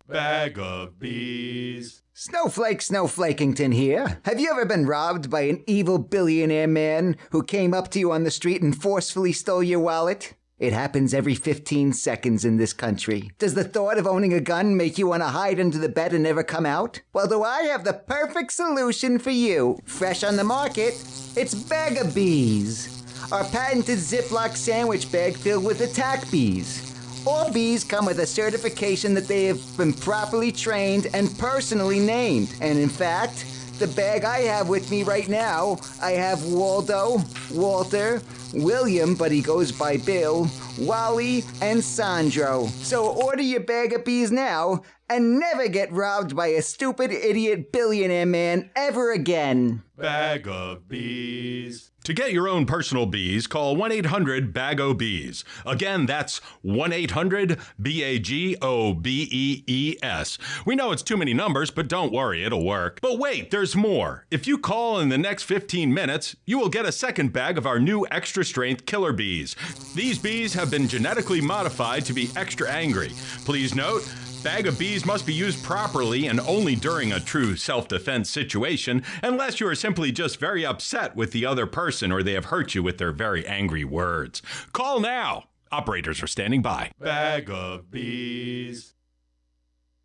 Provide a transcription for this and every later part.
Bag of bees. Snowflake Snowflakington here. Have you ever been robbed by an evil billionaire man who came up to you on the street and forcefully stole your wallet? It happens every 15 seconds in this country. Does the thought of owning a gun make you want to hide under the bed and never come out? Well, do I have the perfect solution for you. Fresh on the market, it's Bag of Bees, our patented Ziploc sandwich bag filled with attack bees. All bees come with a certification that they have been properly trained and personally named. And in fact, the bag I have with me right now, I have Waldo, Walter, William, but he goes by Bill, Wally, and Sandro. So order your bag of bees now and never get robbed by a stupid idiot billionaire man ever again. Bag of bees. To get your own personal bees, call 1-800-BAG-O-BEES. Again, that's 1-800-BAGOBEES. We know it's too many numbers, but don't worry, it'll work. But wait, there's more. If you call in the next 15 minutes, you will get a second bag of our new extra-strength killer bees. These bees have been genetically modified to be extra angry. Please note, Bag of Bees must be used properly and only during a true self-defense situation, unless you are simply just very upset with the other person or they have hurt you with their very angry words. Call now. Operators are standing by. Bag of bees.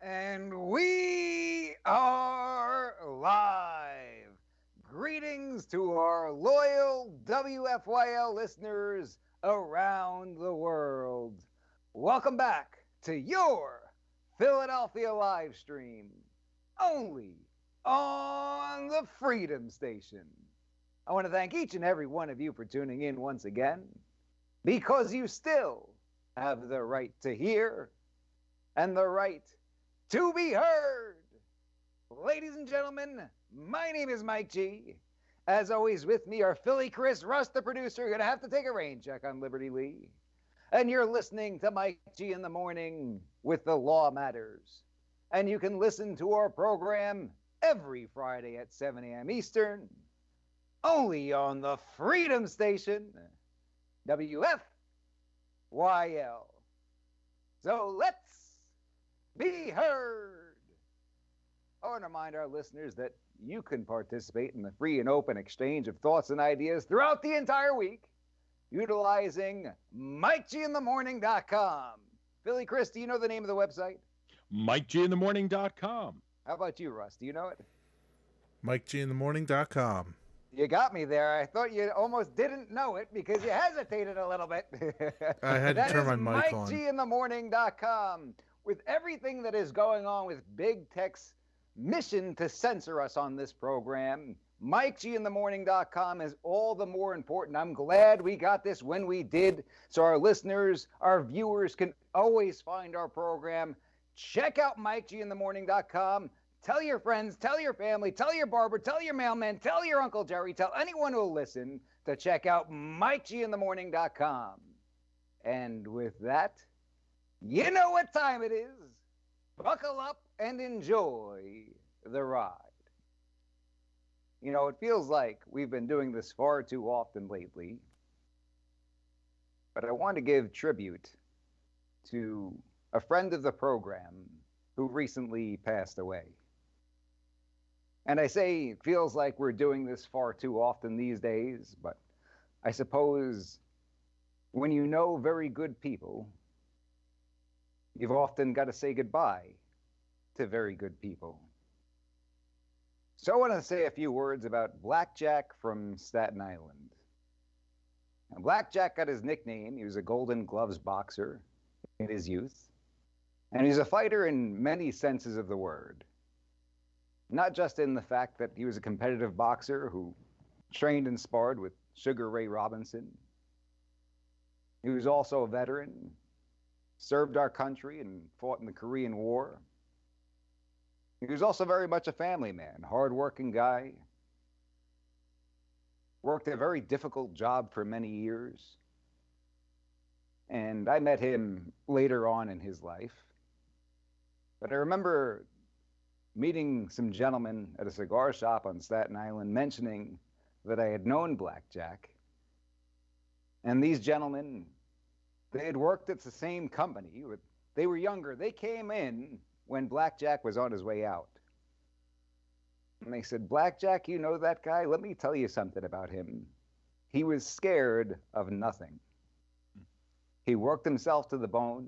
And we are live. Greetings to our loyal WFYL listeners around the world. Welcome back to your Philadelphia live stream, only on the Freedom Station. I want to thank each and every one of you for tuning in once again, because you still have the right to hear and the right to be heard. Ladies and gentlemen, my name is Mike G. As always, with me are Philly Chris, Russ, the producer, going to have to take a rain check on Liberty Lee. And you're listening to Mike G in the Morning with The Law Matters. And you can listen to our program every Friday at 7 a.m. Eastern, only on the Freedom Station, WFYL. So let's be heard. I want to remind our listeners that you can participate in the free and open exchange of thoughts and ideas throughout the entire week, utilizing MikeGinthemorning.com. Philly Chris, do you know the name of the website? MikeGinthemorning.com. How about you, Russ? Do you know it? MikeGinthemorning.com. You got me there. I thought you almost didn't know it because you hesitated a little bit. I had to turn my mic on. MikeGinthemorning.com. With everything that is going on with Big Tech's mission to censor us on this program, MikeGinthemorning.com is all the more important. I'm glad we got this when we did, so our listeners, our viewers can always find our program. Check out MikeGinthemorning.com. Tell your friends, tell your family, tell your barber, tell your mailman, tell your Uncle Jerry, tell anyone who will listen to check out MikeGinthemorning.com. And with that, you know what time it is. Buckle up and enjoy the ride. You know, it feels like we've been doing this far too often lately, but I want to give tribute to a friend of the program who recently passed away. And I say it feels like we're doing this far too often these days, but I suppose when you know very good people, you've often got to say goodbye to very good people. So I want to say a few words about Blackjack from Staten Island. Now, Blackjack got his nickname. He was a Golden Gloves boxer in his youth. And he's a fighter in many senses of the word. Not just in the fact that he was a competitive boxer who trained and sparred with Sugar Ray Robinson. He was also a veteran, served our country and fought in the Korean War. He was also very much a family man, hard-working guy. Worked a very difficult job for many years. And I met him later on in his life. But I remember meeting some gentlemen at a cigar shop on Staten Island mentioning that I had known Blackjack. And these gentlemen, they had worked at the same company. They were younger. They came in when Blackjack was on his way out. And they said, Blackjack, you know that guy? Let me tell you something about him. He was scared of nothing. He worked himself to the bone.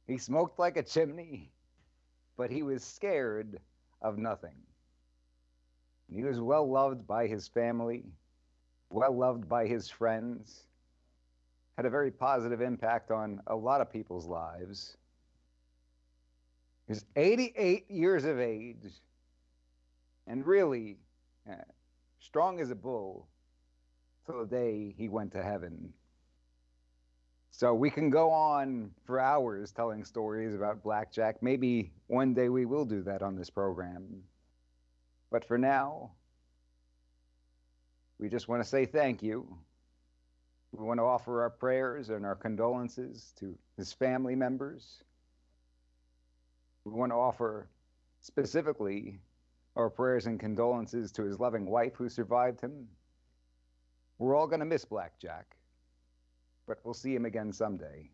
He smoked like a chimney, but he was scared of nothing. He was well loved by his family, well loved by his friends, had a very positive impact on a lot of people's lives. He was 88 years of age and really strong as a bull till the day he went to heaven. So we can go on for hours telling stories about Blackjack. Maybe one day we will do that on this program. But for now, we just want to say thank you. We want to offer our prayers and our condolences to his family members. We want to offer specifically our prayers and condolences to his loving wife who survived him. We're all going to miss Blackjack, but we'll see him again someday.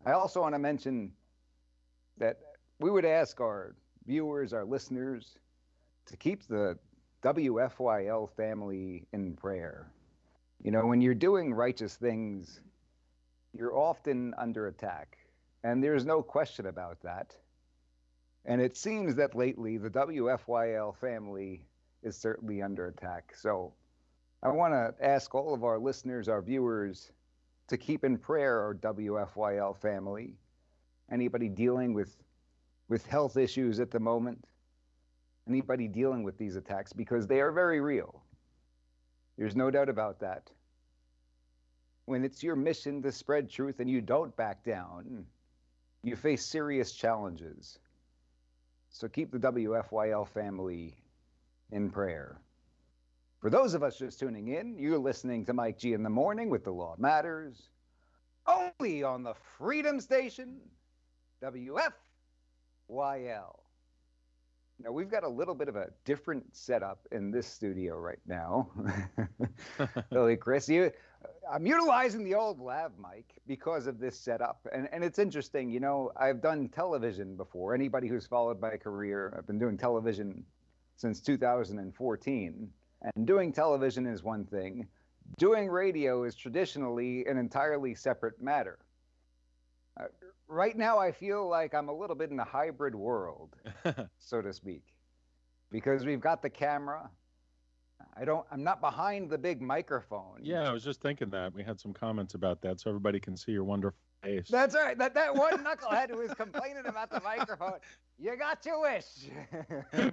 I also want to mention that we would ask our viewers, our listeners, to keep the WFYL family in prayer. You know, when you're doing righteous things, you're often under attack, and there's no question about that. And it seems that lately the WFYL family is certainly under attack. So I want to ask all of our listeners, our viewers, to keep in prayer our WFYL family. Anybody dealing with health issues at the moment, anybody dealing with these attacks, because they are very real. There's no doubt about that. When it's your mission to spread truth and you don't back down, you face serious challenges. So keep the WFYL family in prayer. For those of us just tuning in, you're listening to Mike G in the Morning with The Law Matters, only on the Freedom Station, WFYL. Now, we've got a little bit of a different setup in this studio right now. Really, Chris, I'm utilizing the old lav mic because of this setup. And it's interesting, you know, I've done television before. Anybody who's followed my career, I've been doing television since 2014. And doing television is one thing. Doing radio is traditionally an entirely separate matter. Right now, I feel like I'm a little bit in a hybrid world, so to speak, because we've got the camera. I'm not behind the big microphone. Yeah, I was just thinking that. We had some comments about that, so everybody can see your wonderful face. That's right. That one knucklehead who was complaining about the microphone. You got your wish.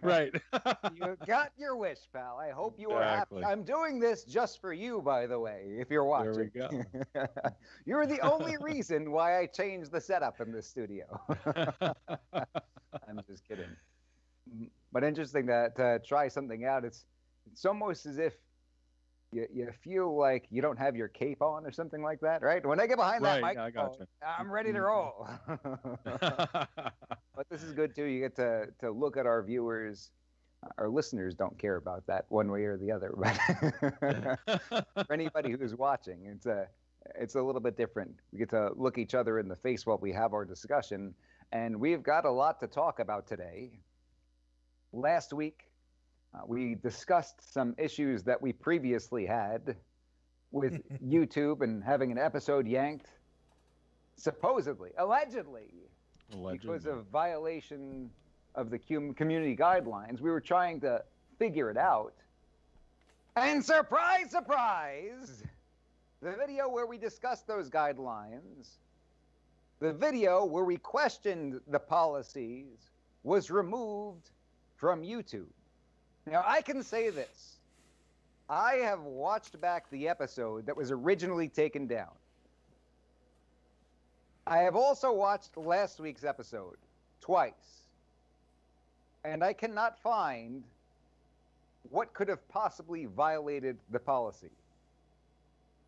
Right. You got your wish, pal. I hope you are happy. I'm doing this just for you, by the way, if you're watching. There we go. You're the only reason why I changed the setup in this studio. I'm just kidding. But interesting to try something out. It's almost as if you feel like you don't have your cape on or something like that, right? When I get behind that microphone, I'm ready to roll. But this is good too. You get to look at our viewers. Our listeners don't care about that one way or the other, but for anybody who's watching, it's a little bit different. We get to look each other in the face while we have our discussion, and we've got a lot to talk about today. Last week, we discussed some issues that we previously had with YouTube and having an episode yanked, supposedly, allegedly, because of violation of the community guidelines. We were trying to figure it out. And surprise, surprise, the video where we discussed those guidelines, the video where we questioned the policies, was removed from YouTube. Now, I can say this. I have watched back the episode that was originally taken down. I have also watched last week's episode twice. And I cannot find what could have possibly violated the policy.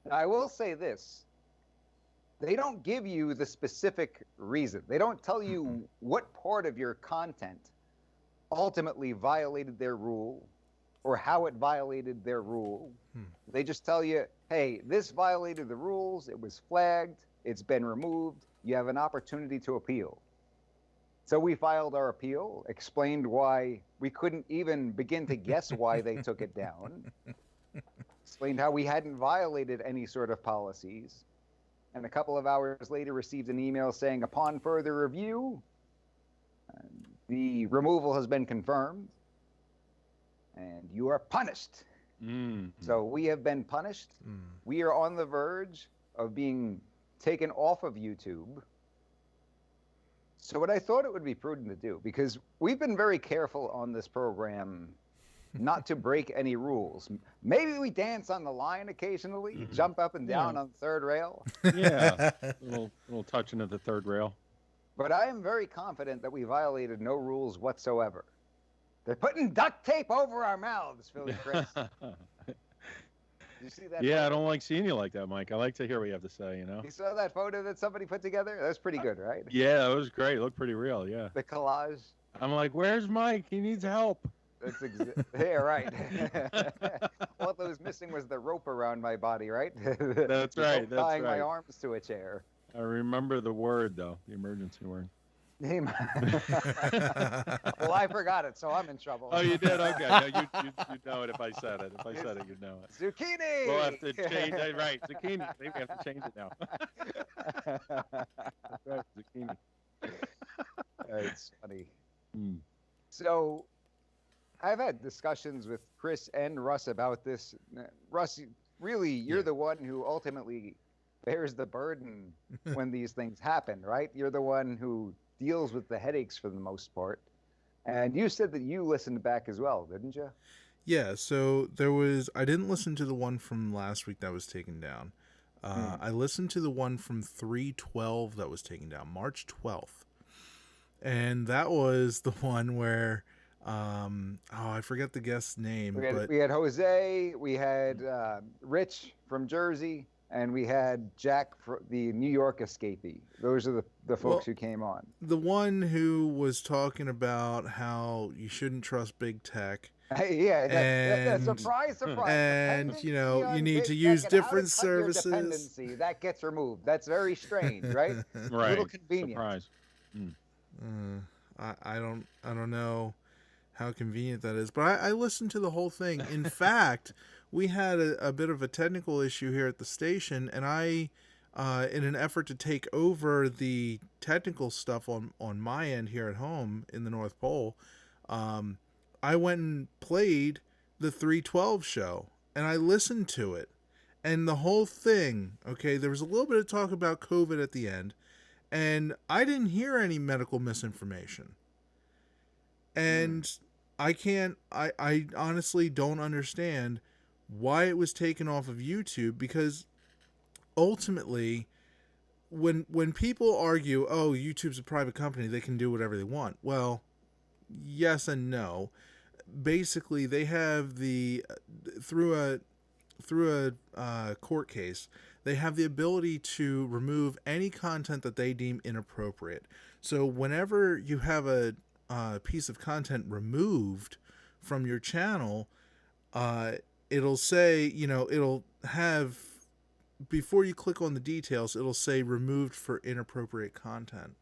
Now, I will say this. They don't give you the specific reason. They don't tell you what part of your content ultimately violated their rule or how it violated their rule. They just tell you, hey, this violated the rules, it was flagged, it's been removed, you have an opportunity to appeal. So we filed our appeal, explained why we couldn't even begin to guess why they took it down, explained how we hadn't violated any sort of policies, and a couple of hours later received an email saying, upon further review, the removal has been confirmed, and you are punished. So we have been punished. We are on the verge of being taken off of YouTube. So what I thought it would be prudent to do, because we've been very careful on this program not to break any rules. Maybe we dance on the line occasionally, jump up and down on the third rail. Yeah, a little touching of the third rail. But I am very confident that we violated no rules whatsoever. They're putting duct tape over our mouths, Philly Chris. You see that? Yeah, photo? I don't like seeing you like that, Mike. I like to hear what you have to say, you know? You saw that photo that somebody put together? That was pretty good, right? Yeah, it was great. It looked pretty real, yeah. The collage. I'm like, where's Mike? He needs help. That's yeah, right. What was missing was the rope around my body, right? That's right. That's tying my right. arms to a chair. I remember the word, though, the emergency word. Well, I forgot it, so I'm in trouble. Oh, you did? Okay. No, you know it if I said it. If I said it, you'd know it. Zucchini! We'll have to change it. Right, zucchini. Maybe we have to change it now. That's right, zucchini. It's funny. Mm. So, I've had discussions with Chris and Russ about this. Russ, really, you're the one who ultimately bears the burden when these things happen, right? You're the one who deals with the headaches for the most part. And you said that you listened back as well, didn't you? Yeah, so I didn't listen to the one from last week that was taken down. I listened to the one from 3/12 that was taken down, March 12th. And that was the one where, I forget the guest's name. We had Jose, we had Rich from Jersey, and we had Jack, the New York escapee. Those are the folks who came on. The one who was talking about how you shouldn't trust big tech. Yeah, surprise. And, you need to use different services. Dependency, that gets removed. That's very strange, right? Right. A little convenient. Surprise. I don't know how convenient that is, but I listened to the whole thing. In fact, we had a bit of a technical issue here at the station, and I, in an effort to take over the technical stuff on my end here at home in the North Pole, I went and played the 312 show, and I listened to it. And the whole thing, okay, there was a little bit of talk about COVID at the end, and I didn't hear any medical misinformation. And I honestly don't understand why it was taken off of YouTube, because ultimately, when people argue, oh, YouTube's a private company, they can do whatever they want. Well, yes and no. Basically, they have through a court case, they have the ability to remove any content that they deem inappropriate. So whenever you have a piece of content removed from your channel, it'll say, it'll have, before you click on the details, it'll say removed for inappropriate content.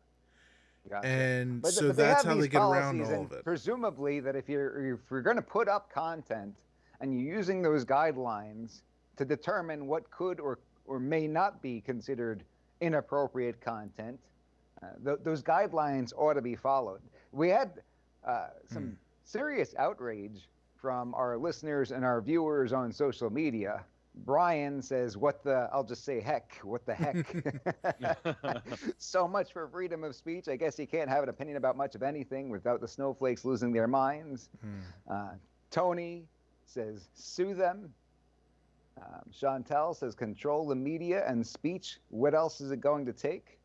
Gotcha. And but so that's how they get around all of it. Presumably that if you're going to put up content and you're using those guidelines to determine what could or may not be considered inappropriate content, those guidelines ought to be followed. We had some serious outrage from our listeners and our viewers on social media. Brian says, I'll just say heck, what the heck? So much for freedom of speech. I guess you can't have an opinion about much of anything without the snowflakes losing their minds. Tony says, sue them. Chantel says, control the media and speech. What else is it going to take?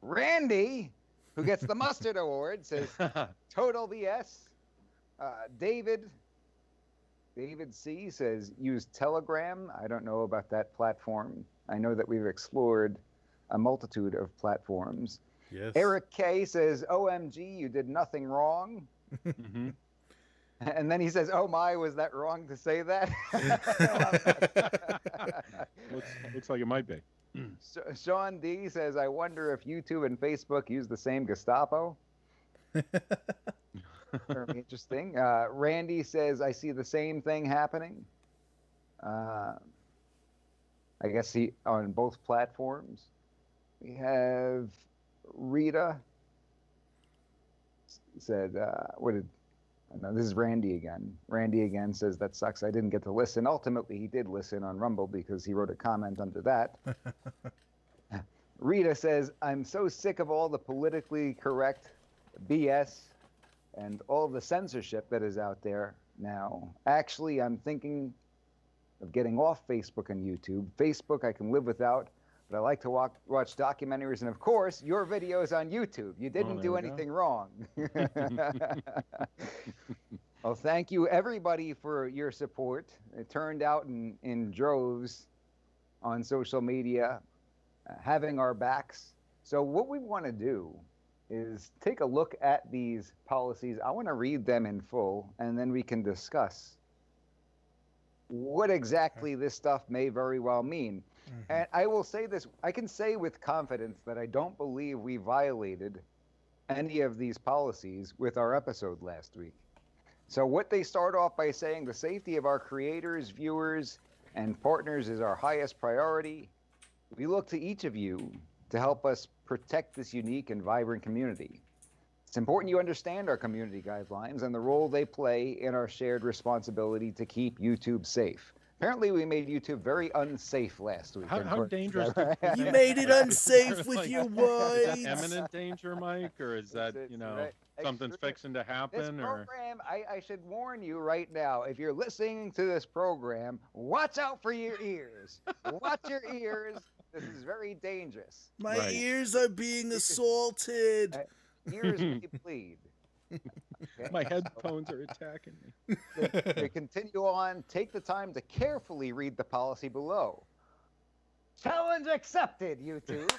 Randy, who gets the Mustard Award, says, total BS. David C. says, use Telegram. I don't know about that platform. I know that we've explored a multitude of platforms. Yes. Eric K. says, OMG, you did nothing wrong. Mm-hmm. And then he says, oh my, was that wrong to say that? Looks like it might be. Sean D. says, I wonder if YouTube and Facebook use the same Gestapo. Very interesting. Randy says, I see the same thing happening. I guess he on both platforms. We have Rita said, what did, no, this is Randy again. Randy again says, that sucks. I didn't get to listen. Ultimately, he did listen on Rumble because he wrote a comment under that. Rita says, I'm so sick of all the politically correct BS and all the censorship that is out there now. Actually, I'm thinking of getting off Facebook and YouTube. Facebook I can live without, but I like to watch documentaries and, of course, your videos on YouTube. You didn't do anything wrong. Well, thank you, everybody, for your support. It turned out in droves on social media, having our backs. So what we want to do is take a look at these policies. I want to read them in full, and then we can discuss what exactly this stuff may very well mean. And I will say this, I can say with confidence that I don't believe we violated any of these policies with our episode last week. So what they start off by saying, the safety of our creators, viewers, and partners is our highest priority. We look to each of you to help us protect this unique and vibrant community. It's important you understand our community guidelines and the role they play in our shared responsibility to keep YouTube safe. Apparently, we made YouTube very unsafe last week. How dangerous? You made it unsafe with your Is words. that imminent danger, Mike, or is that, you know, right. something's fixing to This happen? Or program, I should warn you right now, if you're listening to this program, watch out for your ears. Watch your ears. This is very dangerous. My Right. ears are being assaulted. Ears may bleed. Okay? my headphones are attacking me. To continue on, take the time to carefully read the policy below. Challenge accepted, YouTube.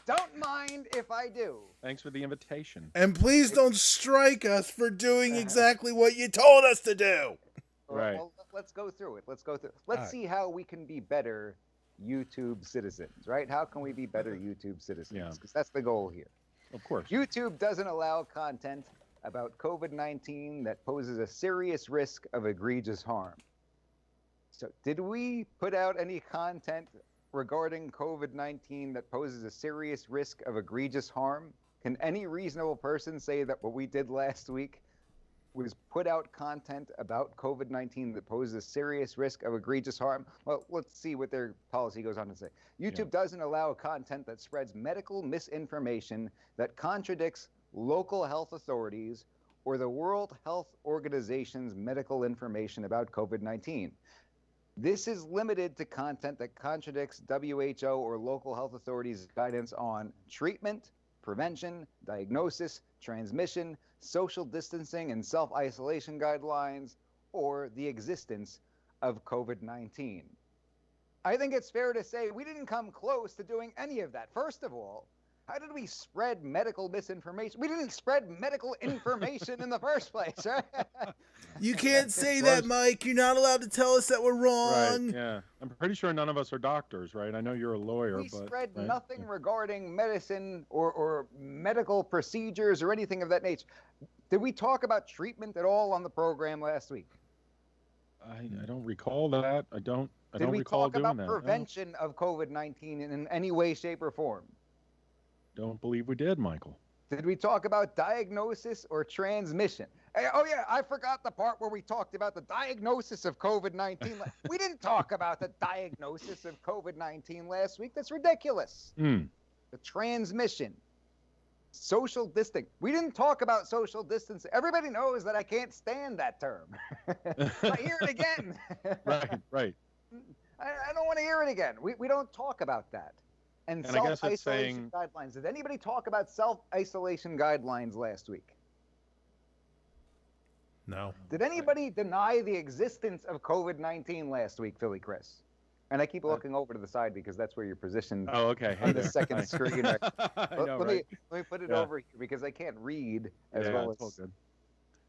Don't mind if I do. Thanks for the invitation. And please don't strike us for doing exactly what you told us to do. Right. Well, let's go through it. Let's see how we can be better YouTube citizens, right? How can we be better YouTube citizens? Yeah. Because that's the goal here. Of course. YouTube doesn't allow content about COVID-19 that poses a serious risk of egregious harm. So did we put out any content regarding COVID-19 that poses a serious risk of egregious harm? Can any reasonable person say that what we did last week was put out content about COVID-19 that poses a serious risk of egregious harm? Well, let's see what their policy goes on to say. YouTube doesn't allow content that spreads medical misinformation that contradicts local health authorities or the World Health Organization's medical information about COVID-19. This is limited to content that contradicts WHO or local health authorities' guidance on treatment, prevention, diagnosis, transmission, social distancing and self-isolation guidelines, or the existence of COVID-19. I think it's fair to say we didn't come close to doing any of that. First of all, how did we spread medical misinformation? We didn't spread medical information in the first place, right? You can't say that, Mike. You're not allowed to tell us that we're wrong. Right, yeah. I'm pretty sure none of us are doctors, right? I know you're a lawyer, We but... spread right? nothing regarding medicine or medical procedures or anything of that nature. Did we talk about treatment at all on the program last week? I don't recall that. I don't Did we recall talk doing about that. prevention of COVID-19 in any way, shape, or form? Don't believe we did, Michael. Did we talk about diagnosis or transmission? Oh, yeah, I forgot the part where we talked about the diagnosis of COVID-19. We didn't talk about the diagnosis of COVID-19 last week. That's ridiculous. The transmission, social distancing. We didn't talk about social distancing. Everybody knows that I can't stand that term. I hear it again. Right. I don't want to hear it again. We don't talk about that. And I guess it's self-isolation saying... guidelines. Did anybody talk about self-isolation guidelines last week? No. Did anybody deny the existence of COVID-19 last week, Philly Chris? And I keep looking over to the side because that's where you're positioned Oh, okay. Hey on the there. second Hi. screen. Right? I know, let right? me put it Yeah. over here because I can't read as well it's all as... good.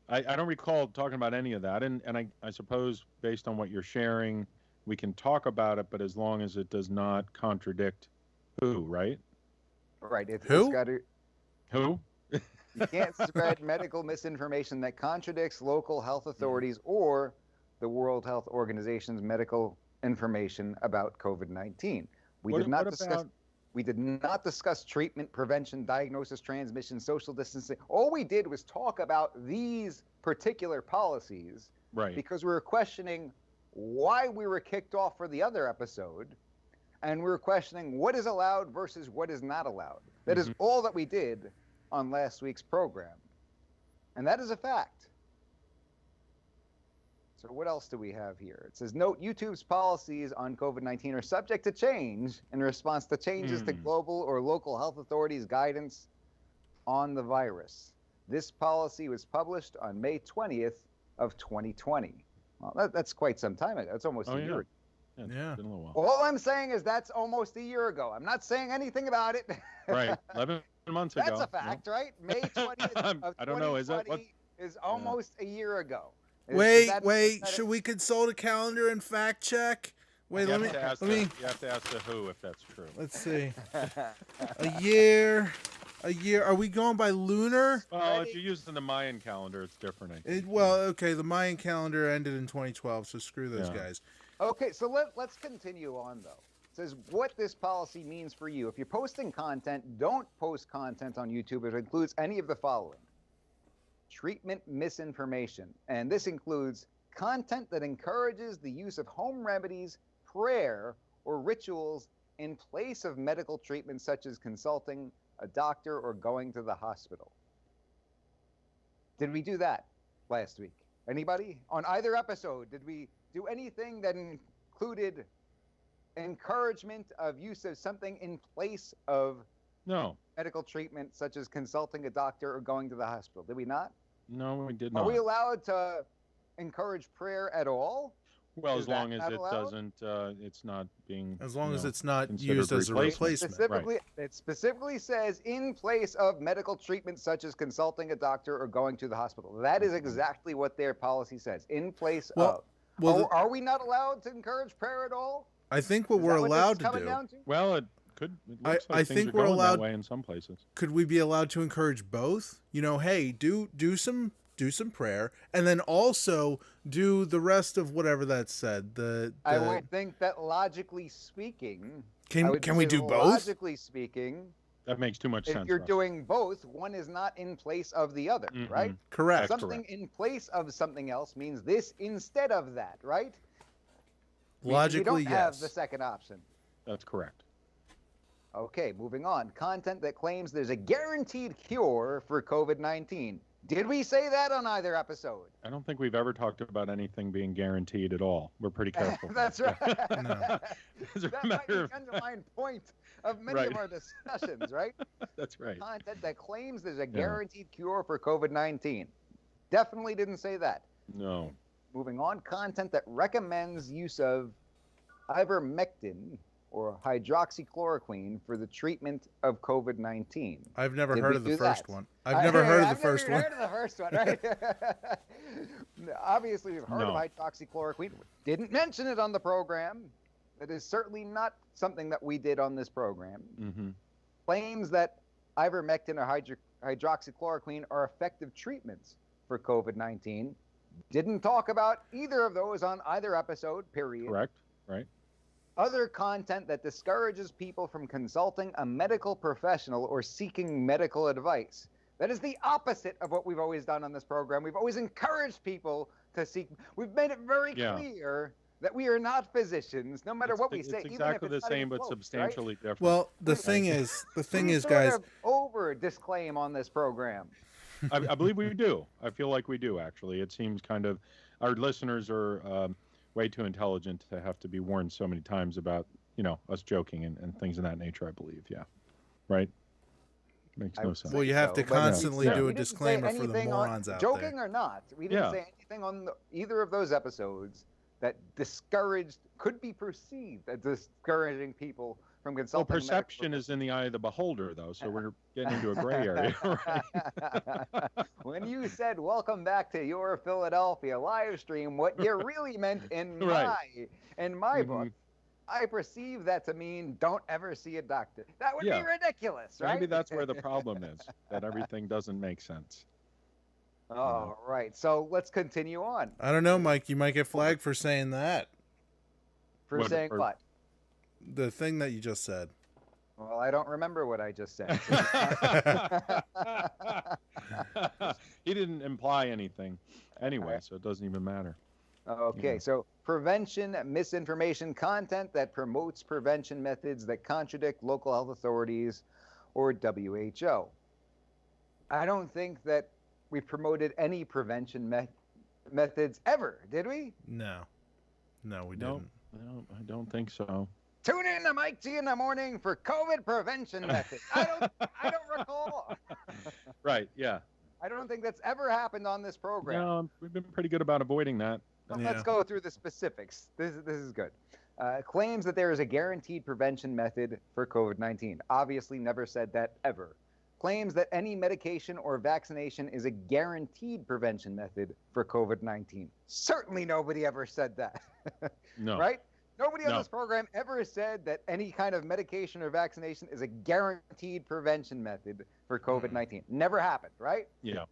I don't recall talking about any of that, and I suppose based on what you're sharing, we can talk about it, but as long as it does not contradict who, right? Right. It's Who? got to... Who? You can't spread medical misinformation that contradicts local health authorities or the World Health Organization's medical information about COVID-19. We did not discuss treatment, prevention, diagnosis, transmission, social distancing. All we did was talk about these particular policies, Right. because we were questioning why we were kicked off for the other episode, and we were questioning what is allowed versus what is not allowed. That is all that we did on last week's program. And that is a fact. So what else do we have here? It says, note, YouTube's policies on COVID-19 are subject to change in response to changes to global or local health authorities' guidance on the virus. This policy was published on May 20th of 2020. Well, that's quite some time ago. That's almost a year ago. Yeah. It's been a little while. All I'm saying is that's almost a year ago. I'm not saying anything about it. Right. 11 months ago. That's a fact, right? May 20th of I don't know. Is that what? is almost a year ago. Wait. Should we consult a calendar and fact check? Wait, let me. You have to ask the WHO if that's true. Let's see. A year. Are we going by lunar? Well, if you're using the Mayan calendar, it's different. Okay. The Mayan calendar ended in 2012, so screw those guys. Okay, so let's continue on, though. It says what this policy means for you. If you're posting content, don't post content on YouTube if it includes any of the following. Treatment misinformation. And this includes content that encourages the use of home remedies, prayer, or rituals in place of medical treatment, such as consulting a doctor or going to the hospital. Did we do that last week? Anybody? On either episode, did we do anything that included encouragement of use of something in place of medical treatment, such as consulting a doctor or going to the hospital? Did we not? No, we did not. Are we allowed to encourage prayer at all? Well, as long as it doesn't, it's not being. As long as it's not used as a replacement. It specifically says in place of medical treatment, such as consulting a doctor or going to the hospital. That is exactly what their policy says. In place of. Well, are we not allowed to encourage prayer at all? I think what we're allowed to do. Well, it could. It looks like I think we're going allowed that way in some places. Could we be allowed to encourage both? You know, hey, do some prayer, and then also do the rest of whatever that said. I would think that logically speaking, can we do both? Logically speaking, that makes too much sense. If you're doing both, one is not in place of the other, right? Correct. Something in place of something else means this instead of that, right? Logically, you don't have the second option. That's correct. Okay, moving on. Content that claims there's a guaranteed cure for COVID-19. Did we say that on either episode? I don't think we've ever talked about anything being guaranteed at all. We're pretty careful. That's right. No. That might be the underlying point of many of our discussions, right? That's right. Content that claims there's a guaranteed cure for COVID-19. Definitely didn't say that. No. Moving on. Content that recommends use of ivermectin or hydroxychloroquine for the treatment of COVID-19. I've never heard of the first one. I've never heard of the first one. Heard of the first one, right? Obviously, we've heard of hydroxychloroquine. Didn't mention it on the program. That is certainly not something that we did on this program. Claims that ivermectin or hydroxychloroquine are effective treatments for COVID-19. Didn't talk about either of those on either episode, period. Correct, right. Other content that discourages people from consulting a medical professional or seeking medical advice. That is the opposite of what we've always done on this program. We've always encouraged people to seek. We've made it very clear that we are not physicians, no matter what we say. It's exactly the same, but substantially different. Well, the thing is, guys, over disclaim on this program. I believe we do. I feel like we do, actually. It seems kind of our listeners are way too intelligent to have to be warned so many times about, us joking and things of that nature, I believe. Yeah. Right? Makes no sense. Well, you have to constantly do a disclaimer for the morons out there. Joking or not, we didn't say anything on either of those episodes that could be perceived as discouraging people from consulting. Well, perception is in the eye of the beholder, though, so we're getting into a gray area. Right? When you said, welcome back to your Philadelphia live stream, what you really meant in my book I perceive that to mean don't ever see a doctor. That would Yeah. be ridiculous, right? Maybe that's where the problem is, that everything doesn't make sense. All right. So let's continue on. I don't know, Mike. You might get flagged for saying that. For What- saying for- what? The thing that you just said. Well, I don't remember what I just said. He didn't imply anything anyway, so it doesn't even matter. Okay, Yeah. so prevention misinformation content that promotes prevention methods that contradict local health authorities or WHO. I don't think that we promoted any prevention methods ever, did we? No, we No, didn't. no, I don't think so. Tune in to Mike G in the morning for COVID prevention methods. I don't recall. Right, yeah. I don't think that's ever happened on this program. No, we've been pretty good about avoiding that. Well, Yeah. let's go through the specifics. This is good. Claims that there is a guaranteed prevention method for COVID-19. Obviously, never said that ever. Claims that any medication or vaccination is a guaranteed prevention method for COVID-19. Certainly, nobody ever said that. No. Right? Nobody on No. this program ever said that any kind of medication or vaccination is a guaranteed prevention method for COVID-19. Never happened, right? Yeah.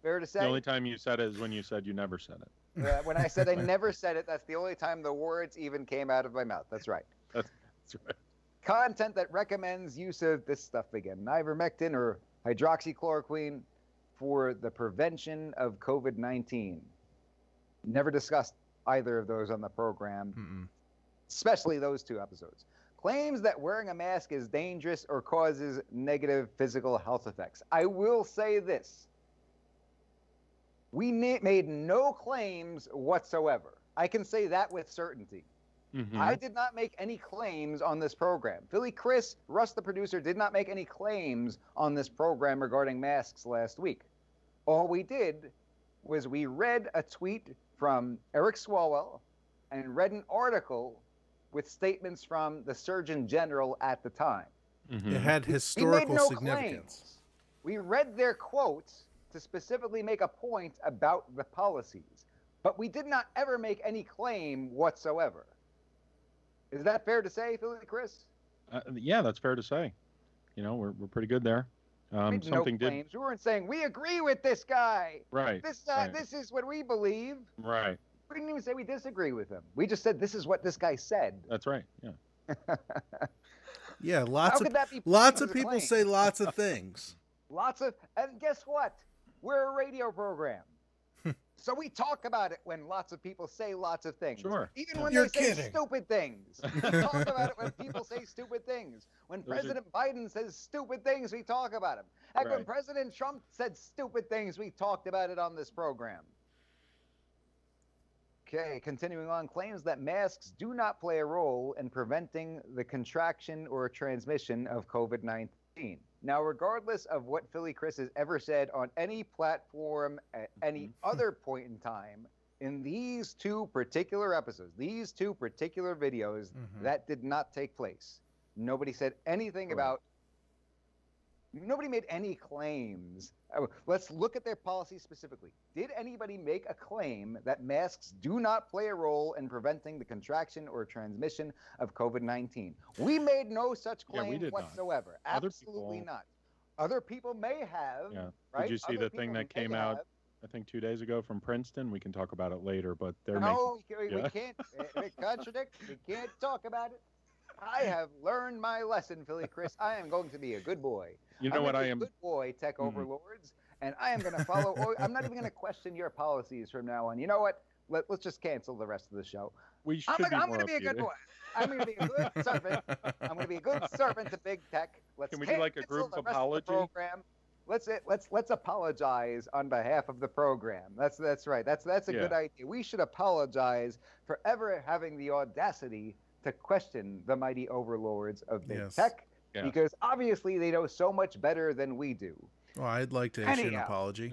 Fair to say? The only time you said it is when you said you never said it. When I said I never said it, that's the only time the words even came out of my mouth. That's right. That's right. Content that recommends use of this stuff again, ivermectin or hydroxychloroquine for the prevention of COVID-19. Never discussed either of those on the program, especially those two episodes. Claims that wearing a mask is dangerous or causes negative physical health effects. I will say this. We made no claims whatsoever. I can say that with certainty. Mhm. I did not make any claims on this program. Philly Chris, Russ the producer, did not make any claims on this program regarding masks last week. All we did was we read a tweet from Eric Swalwell and read an article with statements from the Surgeon General at the time. Mhm. It had We made historical no significance. claims. We read their quotes to specifically make a point about the policies, but we did not ever make any claim whatsoever. Is that fair to say, Philly Chris? Yeah, that's fair to say. You know, we're pretty good there. We made no Something did claims. We weren't saying we agree with this guy. right. This right. this is what we believe. Right. We didn't even say we disagree with him. We just said this is what this guy said. That's right. Yeah. Yeah, How lots could of that be? lots as of a people claim? say lots of things. And guess what? We're a radio program. So we talk about it when lots of people say lots of things. Sure. Even when You're they say kidding. stupid things. We talk about it when people say stupid things. When Those are- President Biden says stupid things, we talk about him. Heck, when Right. President Trump said stupid things, we talked about it on this program. Okay, continuing on, claims that masks do not play a role in preventing the contraction or transmission of COVID-19. Now, regardless of what Philly Chris has ever said on any platform at any other point in time, in these two particular episodes, these two particular videos, that did not take place. Nobody said anything Correct. about, nobody made any claims. Let's look at their policy specifically. Did anybody make a claim that masks do not play a role in preventing the contraction or transmission of COVID-19? We made no such Yeah, we claim did not. whatsoever. Other Absolutely people- not. Other people may have. Yeah. Right? Did you see Other the thing people that may came out, have. I think 2 days ago from Princeton? We can talk about it later, but they're No, we yeah. can't. We contradict. We can't talk about it. I have learned my lesson, Philly Chris. I am going to be a good boy. You know I'm what gonna I be a am? good boy, tech overlords, and I am going to follow. I'm not even going to question your policies from now on. You know what? Let's just cancel the rest of the show. We should I'm be going more to be a good upbeat. boy. I'm going to be a good servant. I'm going to be a good servant to big tech. Let's Can we do like a cancel group the rest of the apology? program. Let's apologize on behalf of the program. That's right. That's a good Yeah. idea. We should apologize for ever having the audacity to question the mighty overlords of big Yes. tech, Yeah. because obviously they know so much better than we do. Well, I'd like to issue an Anyhow. apology.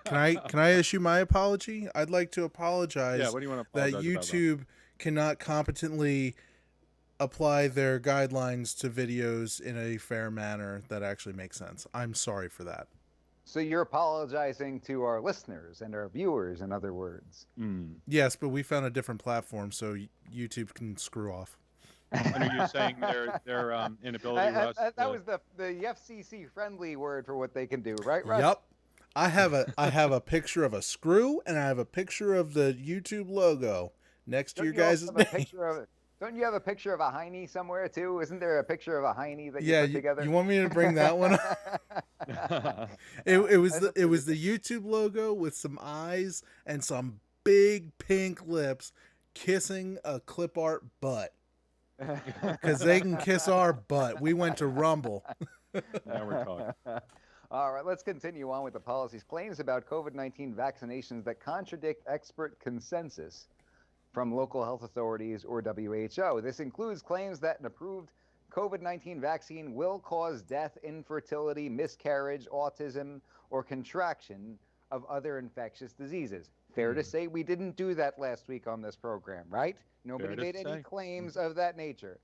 Can I issue my apology? I'd like to apologize Yeah, what do you want to that apologize about? YouTube cannot competently apply their guidelines to videos in a fair manner that actually makes sense. I'm sorry for that. So you're apologizing to our listeners and our viewers, in other words. Mm. Yes, but we found a different platform, so YouTube can screw off. And are you saying their inability, Russ? That was the FCC friendly word for what they can do, right, Russ? Yep. I have a picture of a screw, and I have a picture of the YouTube logo next to Don't your you also guys' have a name. picture of? Don't you have a picture of a hiney somewhere too? Isn't there a picture of a hiney that you Yeah, put together? you want me to bring that one up? It was the YouTube logo with some eyes and some big pink lips kissing a clip art butt. Because they can kiss our butt. We went to Rumble. Now we're talking. All right, let's continue on with the policies. Claims about COVID-19 vaccinations that contradict expert consensus from local health authorities or WHO. This includes claims that an approved COVID-19 vaccine will cause death, infertility, miscarriage, autism, or contraction of other infectious diseases. Fair to say we didn't do that last week on this program, right? Nobody made any claims of that nature.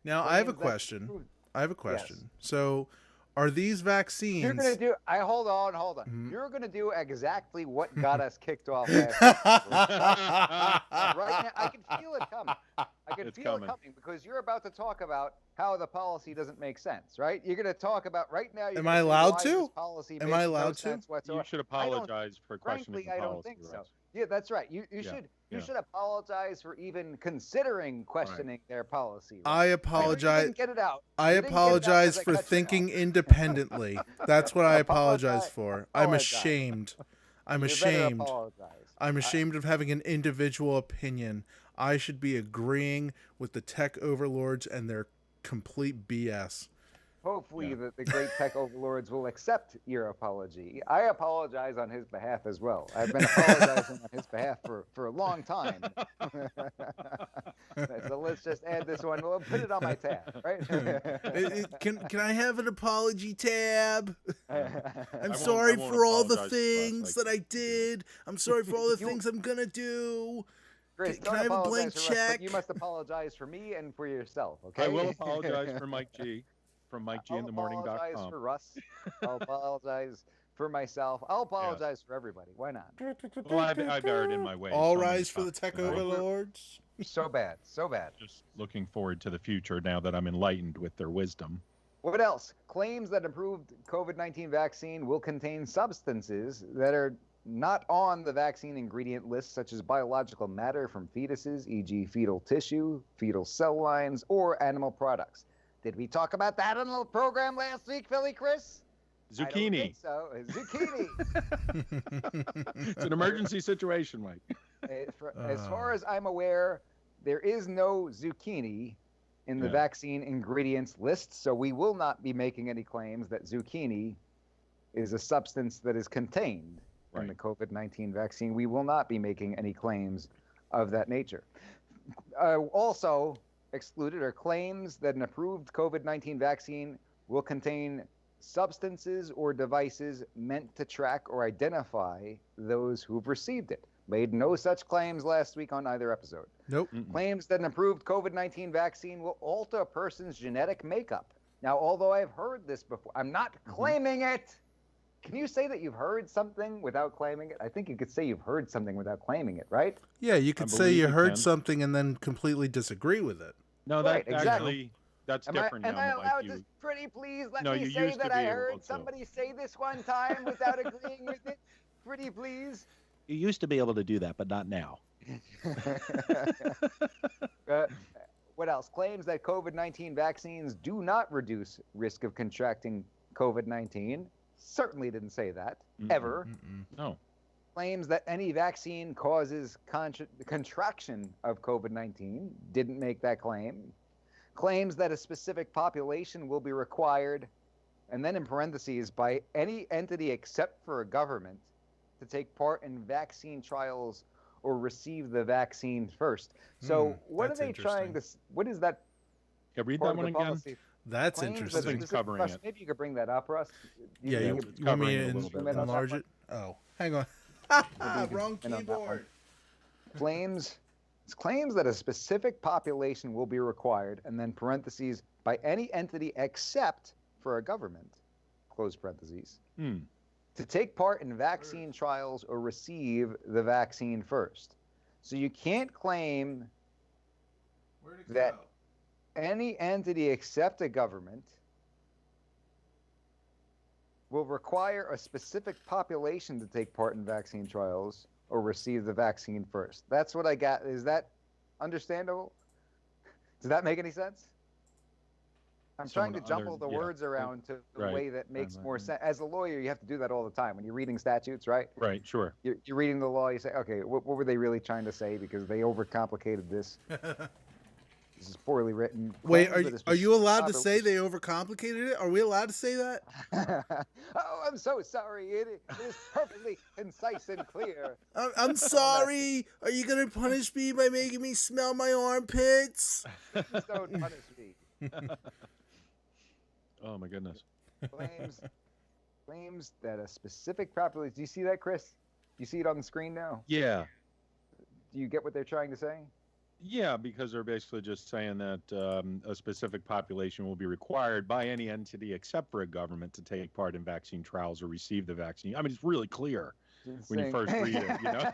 Now, I have a question. Yes. So, are these vaccines... You're going to do... hold on. Mhm. You're going to do exactly what got us kicked off last week. Right now, I can feel it coming. I can feel it coming because you're about to talk about how the policy doesn't make sense, right? You're going to talk about right now... Am I allowed to? Policy Am I allowed to? You should apologize for questioning Frankly, the I policy. don't think so. Russ. Yeah, that's right. You should apologize for even considering questioning their policy. Right? I apologize. You didn't get it out. I You didn't get it out apologize 'cause I for cut you thinking off. independently. That's what I apologize for. I'm Apologize. ashamed. I'm You better ashamed. apologize. I'm ashamed of having an individual opinion. I should be agreeing with the tech overlords and their complete BS. Hopefully, the great tech overlords will accept your apology. I apologize on his behalf as well. I've been apologizing on his behalf for a long time. So let's just add this one. We'll put it on my tab, right? Can I have an apology tab? I'm I sorry won't for all the apologize, things Russ. that I did. I'm sorry for all the things I'm gonna do. Chris, Can don't I have a apologize blank for us, but check? you must apologize for me and for yourself, okay? I will apologize for Mike G. From I'll apologize MikeGinthemorning.com. for Russ. I'll apologize for myself. I'll apologize for everybody. Why not? Well, I buried in my way. All so many rise for the times, tech and I'm overlords. So bad. So bad. Just looking forward to the future now that I'm enlightened with their wisdom. What else? Claims that approved COVID-19 vaccine will contain substances that are not on the vaccine ingredient list, such as biological matter from fetuses, e.g. fetal tissue, fetal cell lines, or animal products. Did we talk about that on the program last week, Philly Chris? I don't Zucchini. think so. Zucchini. It's an emergency situation, Mike. As far as I'm aware, there is no zucchini in the vaccine ingredients list, so we will not be making any claims that zucchini is a substance that is contained in the COVID-19 vaccine. We will not be making any claims of that nature. Also excluded are claims that an approved COVID-19 vaccine will contain substances or devices meant to track or identify those who've received it. Made no such claims last week on either episode. Nope. Claims that an approved COVID-19 vaccine will alter a person's genetic makeup. Now, although I've heard this before, I'm not claiming it. Can you say that you've heard something without claiming it? I think you could say you've heard something without claiming it, right? Yeah, you could say believe you you heard can. something and then completely disagree with it. No, Right, that exactly. actually, that's different Am now. I Mike. allowed You- to pretty please let No, me you say used to that be I able heard to. somebody say this one time without agreeing with it? Pretty please. You used to be able to do that, but not now. What else? Claims that COVID-19 vaccines do not reduce risk of contracting COVID-19. Certainly didn't say that, ever. No. Claims that any vaccine causes contraction of COVID-19. Didn't make that claim. Claims that a specific population will be required, and then in parentheses, by any entity except for a government, to take part in vaccine trials or receive the vaccine first. So what are that's they trying to... What is that Yeah, read part that of one the again. policy? That's Claims that interesting. Something's specific- covering Russ, it. maybe you could bring that up, Russ. Yeah, you you could- want me covering to it a little bit. enlarge it? Oh, hang on. Wrong and on that one. keyboard. Claims that a specific population will be required, and then parentheses, by any entity except for a government, close parentheses, to take part in vaccine trials or receive the vaccine first. So you can't claim Where'd it that go? any entity except a government will require a specific population to take part in vaccine trials or receive the vaccine first. That's what I got. Is that understandable? Does that make any sense? I'm trying to jumble the words around to the way that makes more sense. As a lawyer, you have to do that all the time when you're reading statutes, right? Right, sure. You're reading the law, you say, okay, what were they really trying to say? Because they overcomplicated this. This is poorly written. Wait, are you allowed to say they overcomplicated it? Are we allowed to say that? Oh, I'm so sorry. It is perfectly concise and clear. I'm sorry. Are you going to punish me by making me smell my armpits? Please don't punish me. Oh, my goodness. Claims that a specific population... Do you see that, Chris? You see it on the screen now? Yeah. Do you get what they're trying to say? Yeah, because they're basically just saying that a specific population will be required by any entity except for a government to take part in vaccine trials or receive the vaccine. I mean, it's really clear when you first read it, you know?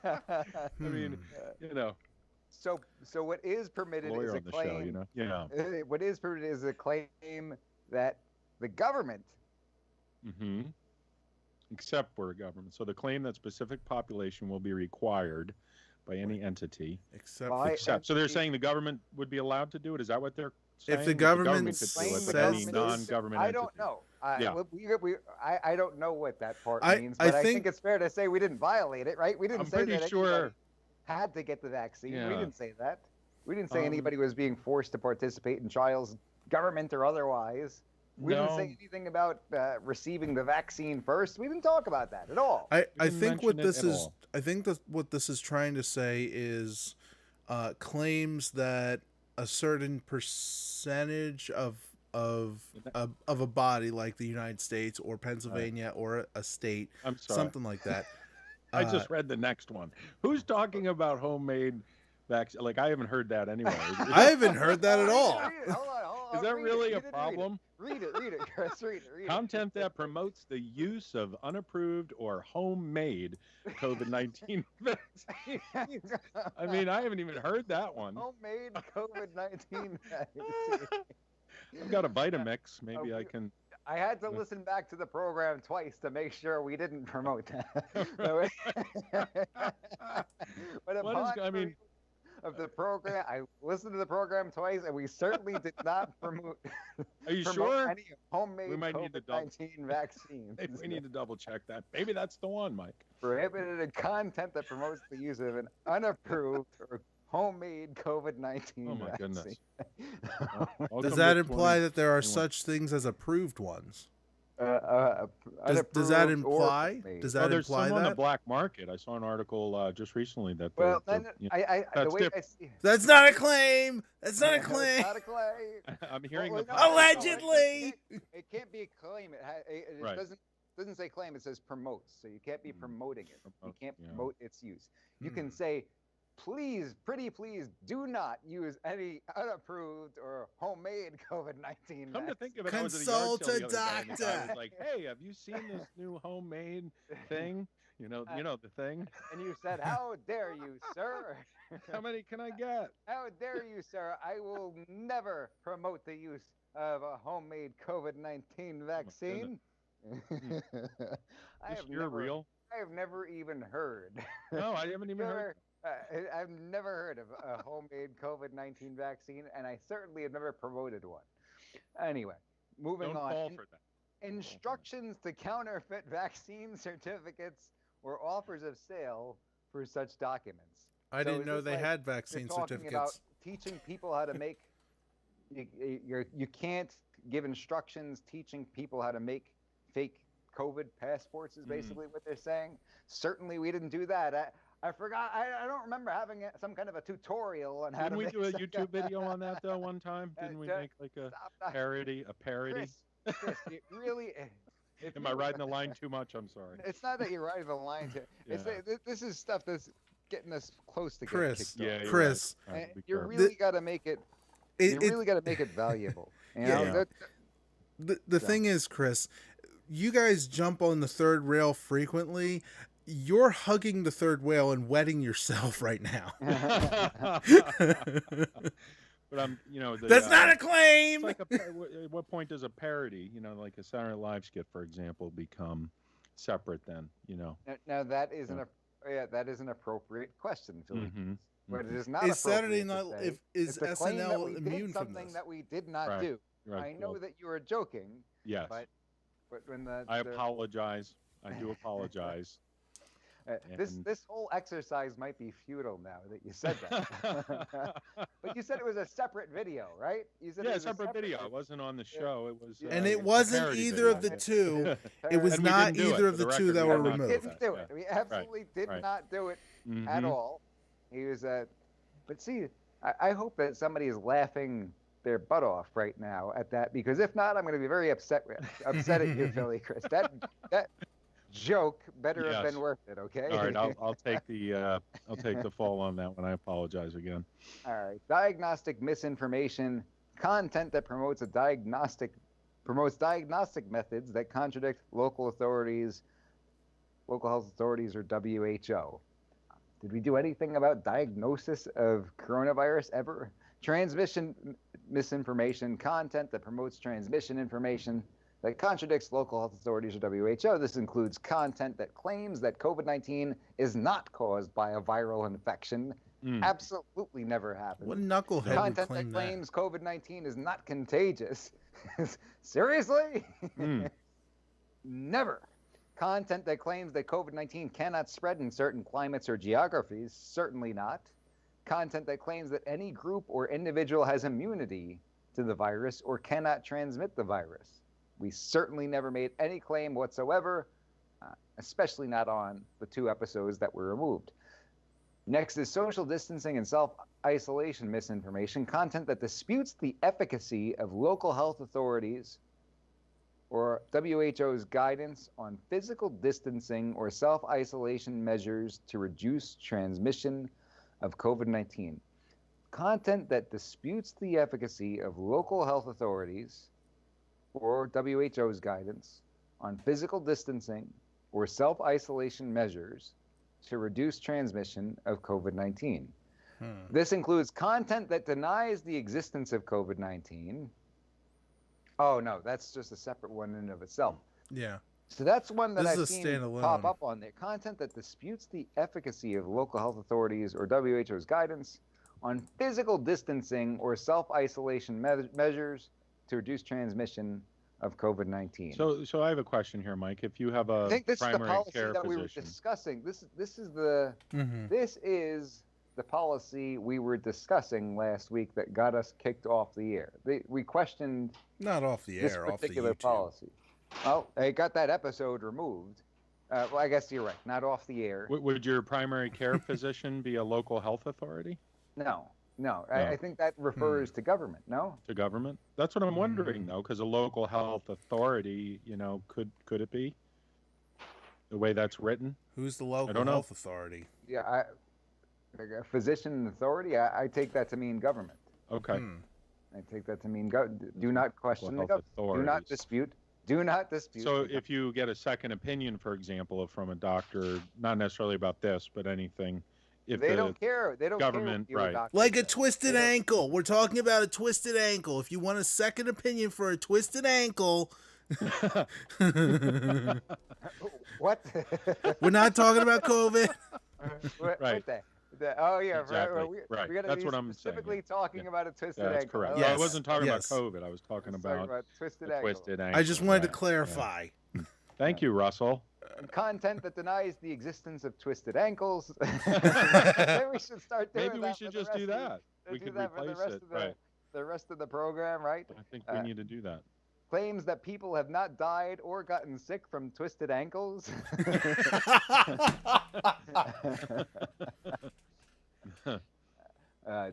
I mean, you know. So what is permitted is a claim. Show, you know? Yeah. What is permitted is a claim that the government. Mm-hmm. Except for a government. So the claim that specific population will be required by any entity. Except. So they're saying the government would be allowed to do it? Is that what they're saying? If the government could do it, says but any non-government I entity. don't know. Yeah. I don't know what that part means, but I think it's fair to say we didn't violate it, right? We didn't say that anybody had to get the vaccine. Yeah. We didn't say that. We didn't say anybody was being forced to participate in trials, government or otherwise. We didn't say anything about receiving the vaccine first. We didn't talk about that at all. I think what this is. I think that what this is trying to say is claims that a certain percentage of a body, like the United States or Pennsylvania or a state, something like that. I just read the next one. Who's talking about homemade vaccine? Like, I haven't heard that anyway. I haven't heard that at all. Hold on. Is that really a problem? Read it, Chris. Read it. Content that promotes the use of unapproved or homemade COVID-19 vaccines. I mean, I haven't even heard that one. Homemade COVID-19 vaccine. I've got a Vitamix. Maybe I can... I had to listen back to the program twice to make sure we didn't promote that. Of the program, I listened to the program twice, and we certainly did not promote. Are you sure? Any homemade COVID-19 vaccines. Maybe we need to double check that. Maybe that's the one, Mike. Prohibited content that promotes the use of an unapproved or homemade COVID-19 Oh my vaccine. goodness. Does that imply that there are such things as approved ones? Does that imply? Does that there's imply some on that? the black market? I saw an article just recently that. Well, then that's not a claim. That's not a claim. Not a claim. I'm hearing allegedly. It can't be a claim. It doesn't say claim. It says promotes. So you can't be promoting it. You can't promote its use. You can say, please, pretty please, do not use any unapproved or homemade COVID-19. Come to think of it, consult a doctor. I was like, hey, have you seen this new homemade thing? You know the thing. And you said, how dare you, sir? How many can I get? How dare you, sir? I will never promote the use of a homemade COVID-19 vaccine. I have never even heard. No, I haven't even heard. I've never heard of a homemade COVID-19 vaccine, and I certainly have never promoted one. Anyway, moving on. Don't fall for that. Instructions to counterfeit vaccine certificates or offers of sale for such documents. I didn't know they had vaccine certificates. About teaching people how to make. You can't give instructions teaching people how to make fake COVID passports is basically what they're saying. Certainly, we didn't do that. I forgot. I don't remember having some kind of a tutorial on how to make. Didn't we do a YouTube video on that though one time? Didn't we make like a parody? Chris, it really. Am I riding the line too much? I'm sorry. It's not that you're riding the line. This is stuff that's getting us close to Chris. Chris, you really got to make it. You really got to make it valuable. The thing is, Chris, you guys jump on the third rail frequently. You're hugging the third whale and wetting yourself right now. But I'm, That's not a claim. It's like at what point does a parody, like a Saturday Night Live skit, for example, become separate? Then, Now that is that is an appropriate question, Philly. Mm-hmm. But it is not. Is Saturday appropriate Night to say, is it's a claim that SNL we immune did from something this? that we did not Right. do. Right. I know that you were joking. Yes. But when I apologize. I do apologize. This whole exercise might be futile now that you said that. But you said it was a separate video, right? You said Yeah, it was separate video. It wasn't on the show. It was. And it a wasn't parody either of the video. two. It was And we not didn't do it, either of for the the two record. that We were did not removed. Didn't do it. We absolutely did not do it at all. He was but see, I hope that somebody is laughing their butt off right now at that, because if not, I'm going to be very upset at you, Philly Chris. That joke better have been worth it. Okay. All right, I'll take the fall on that one. I apologize again. All right. Diagnostic misinformation, content that promotes diagnostic methods that contradict local health authorities, or WHO. Did we do anything about diagnosis of coronavirus ever? Transmission misinformation, content that promotes transmission information that contradicts local health authorities or WHO. This includes content that claims that COVID-19 is not caused by a viral infection. Absolutely never happened. What knucklehead Content would claim that claims COVID-19 is not contagious. Seriously? Never. Content that claims that COVID-19 cannot spread in certain climates or geographies. Certainly not. Content that claims that any group or individual has immunity to the virus or cannot transmit the virus. We certainly never made any claim whatsoever, especially not on the 2 episodes that were removed. Next is social distancing and self-isolation misinformation, content that disputes the efficacy of local health authorities or WHO's guidance on physical distancing or self-isolation measures to reduce transmission of COVID-19. Content that disputes the efficacy of local health authorities or WHO's guidance on physical distancing or self-isolation measures to reduce transmission of COVID-19. This includes content that denies the existence of COVID-19. Oh, no, that's just a separate one in and of itself. Yeah. So that's one that This I've is a seen standalone. pop up on there. Content that disputes the efficacy of local health authorities or WHO's guidance on physical distancing or self-isolation measures to reduce transmission of COVID-19. So I have a question here, Mike. If you have a I think this is the primary policy care that we were physician, discussing. This is the policy we were discussing last week that got us kicked off the air. We questioned Not off the this air, off the particular YouTube. policy. Oh, they got that episode removed. Well, I guess you're right. Not off the air. would your primary care physician be a local health authority? No. I think that refers to government. No. To government? That's what I'm wondering, though, because a local health authority, could it be the way that's written? Who's the local health authority? Yeah, like a physician authority. I take that to mean government. Okay. I take that to mean do not question the government. Do not dispute. Do not dispute. So if you get a second opinion, for example, from a doctor, not necessarily about this, but anything, if they don't care. They don't government, care what right? Like a twisted ankle. We're talking about a twisted ankle. If you want a second opinion for a twisted ankle. What? We're not talking about COVID. Right. Oh yeah, Exactly. Right. We're gonna That's be what I'm saying. specifically talking about a twisted That's ankle. correct. Oh, No, I Yes. wasn't talking Yes. about COVID. I was talking about twisted the ankle. twisted ankle. I just wanted to Right. clarify. Yeah. Thank you, Russell. Content that denies the existence of twisted ankles. Maybe we should start doing Maybe that we for should the just rest do of the- that. We do could that for the replace rest it. of the, Right. the rest of the program, right? I think we need to do that. Claims that people have not died or gotten sick from twisted ankles.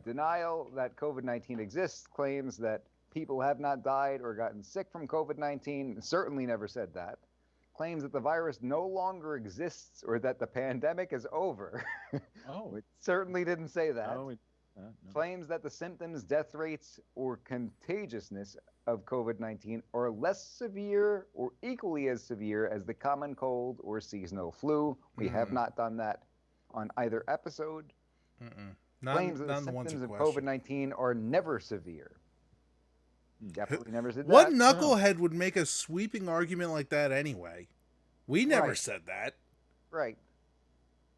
Denial that COVID-19 exists. Claims that people have not died or gotten sick from COVID-19. Certainly never said that. Claims that the virus no longer exists or that the pandemic is over. Oh. It certainly didn't say that. No, No. Claims that the symptoms, death rates, or contagiousness of COVID-19 are less severe or equally as severe as the common cold or seasonal flu. We have not done that on either episode. Claims that the symptoms of COVID-19 are never severe. Definitely never said that. What knucklehead would make a sweeping argument like that anyway? We never said that. Right.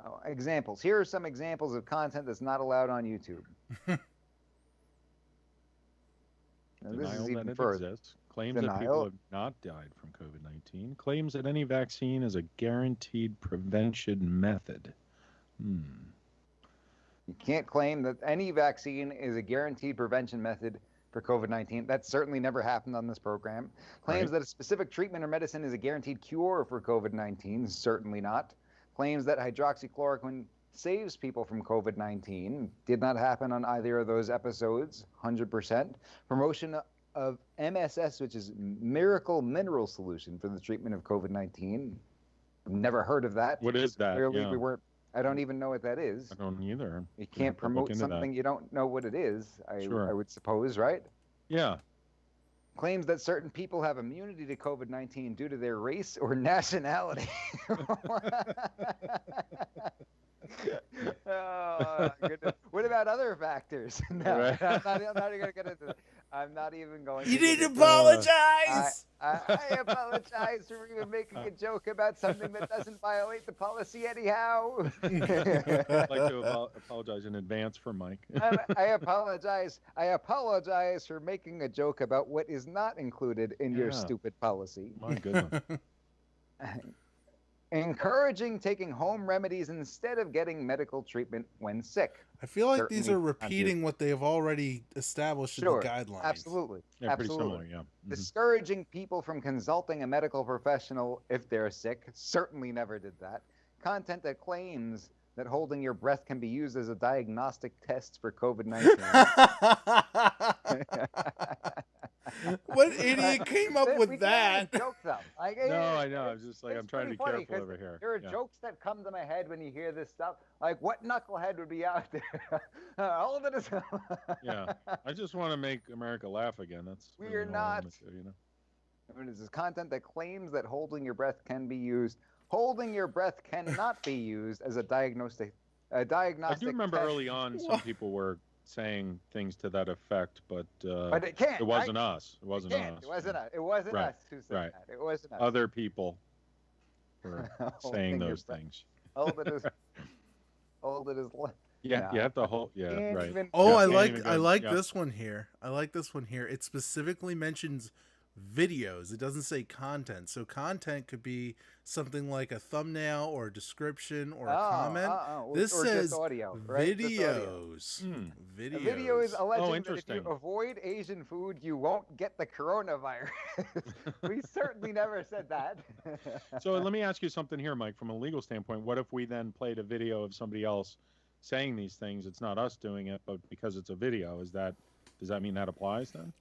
Oh, examples. Here are some examples of content that's not allowed on YouTube. This is even further. Exists. Claims that people have not died from COVID-19. Claims that any vaccine is a guaranteed prevention method. You can't claim that any vaccine is a guaranteed prevention method for COVID-19. That certainly never happened on this program. Claims that a specific treatment or medicine is a guaranteed cure for COVID-19. Certainly not. Claims that hydroxychloroquine saves people from COVID-19. Did not happen on either of those episodes, 100%. Promotion of MSS, which is Miracle Mineral Solution for the treatment of COVID-19. Never heard of that. What is that? Clearly we weren't. I don't even know what that is. I don't either. You can't promote something you don't know what it is, I would suppose, right? Yeah. Claims that certain people have immunity to COVID-19 due to their race or nationality. Oh, goodness. What about other factors? No, Right. I'm not even going to get into that. I'm not even going You to. need to apologize! I apologize for even making a joke about something that doesn't violate the policy anyhow. I'd like to apologize in advance for Mike. I apologize. I apologize for making a joke about what is not included in your stupid policy. My goodness. Encouraging taking home remedies instead of getting medical treatment when sick. I feel like these are repeating what they have already established in the guidelines. Absolutely. Yeah, absolutely. pretty similar, yeah. Discouraging people from consulting a medical professional if they're sick. Certainly never did that. Content that claims that holding your breath can be used as a diagnostic test for COVID-19. What idiot came up with that? Joke though. No, I know. I'm just like, I'm trying to be careful over here. There are jokes that come to my head when you hear this stuff. Like, what knucklehead would be out there? All of it is. Yeah. I just want to make America laugh again. That's We're not. I mean, this is content that claims that holding your breath can be used. Holding your breath cannot be used as a diagnostic. I do remember early on some people were saying things to that effect, but it can't. It wasn't us. It wasn't us. It wasn't us. It wasn't us who said that. It wasn't us. Other people were saying those things. Hold it as. Yeah, you have to hold. Yeah, right. Oh, I like this one here. I like this one here. It specifically mentions videos. It doesn't say content. So content could be something like a thumbnail or a description or a comment. This says audio, right? Videos. Videos. A video is alleging that if you avoid Asian food, you won't get the coronavirus. We certainly never said that. So let me ask you something here, Mike, from a legal standpoint. What if we then played a video of somebody else saying these things? It's not us doing it, but because it's a video, does that mean that applies then?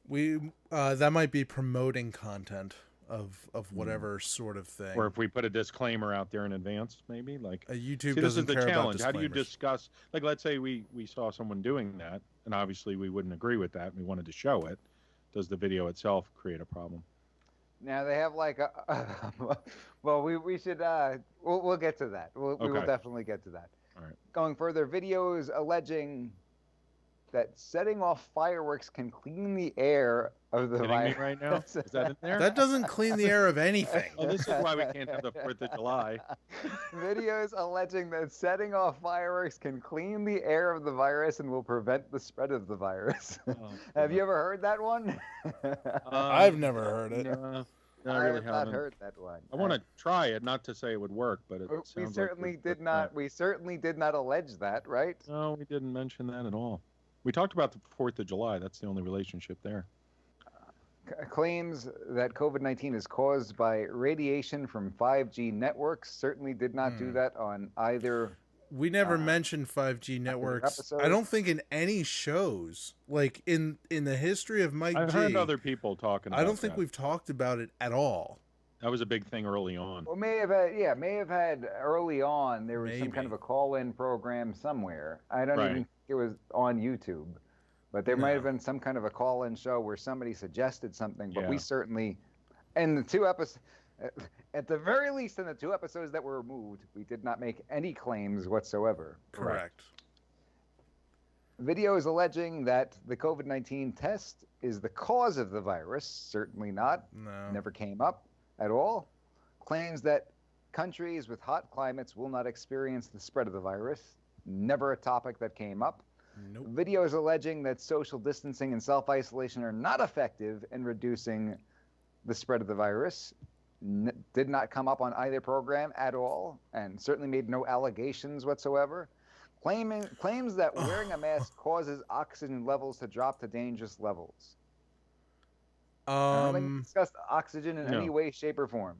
That might be promoting content of whatever sort of thing. Or if we put a disclaimer out there in advance, maybe like YouTube. This is the care challenge. About how do you discuss? Like, let's say we saw someone doing that, and obviously we wouldn't agree with that. And we wanted to show it. Does the video itself create a problem? Now they have like well, we should we'll get to that. We will definitely get to that. All right. Going further, videos alleging that setting off fireworks can clean the air of the virus. Right now? Is that in there? That doesn't clean the air of anything. Oh, this is why we can't have the 4th of July. Videos alleging that setting off fireworks can clean the air of the virus and will prevent the spread of the virus. Have you ever heard that one? I've never heard it. No, I really haven't. Not heard that one. I want to try it, not to say it would work, but we certainly did not. We certainly did not allege that, right? No, we didn't mention that at all. We talked about the 4th of July. That's the only relationship there. Claims that COVID-19 is caused by radiation from 5G networks. Certainly did not do that on either. We never mentioned 5G networks. I don't think in any shows, like in the history of Mike I've heard other people talking about it. I don't think we've talked about it at all. That was a big thing early on. Well, may have had early on. There was some kind of a call-in program somewhere. I don't even it was on YouTube, but there might have been some kind of a call-in show where somebody suggested something. But we certainly, in the 2 episodes, at the very least, in the 2 episodes that were removed, we did not make any claims whatsoever. Correct. Videos alleging that the COVID-19 test is the cause of the virus, certainly not. No. Never came up at all. Claims that countries with hot climates will not experience the spread of the virus. Never a topic that came up. Nope. Videos alleging that social distancing and self-isolation are not effective in reducing the spread of the virus. Did not come up on either program at all, and certainly made no allegations whatsoever. Claims that wearing a mask causes oxygen levels to drop to dangerous levels. I don't think we discussed oxygen in any way, shape, or form.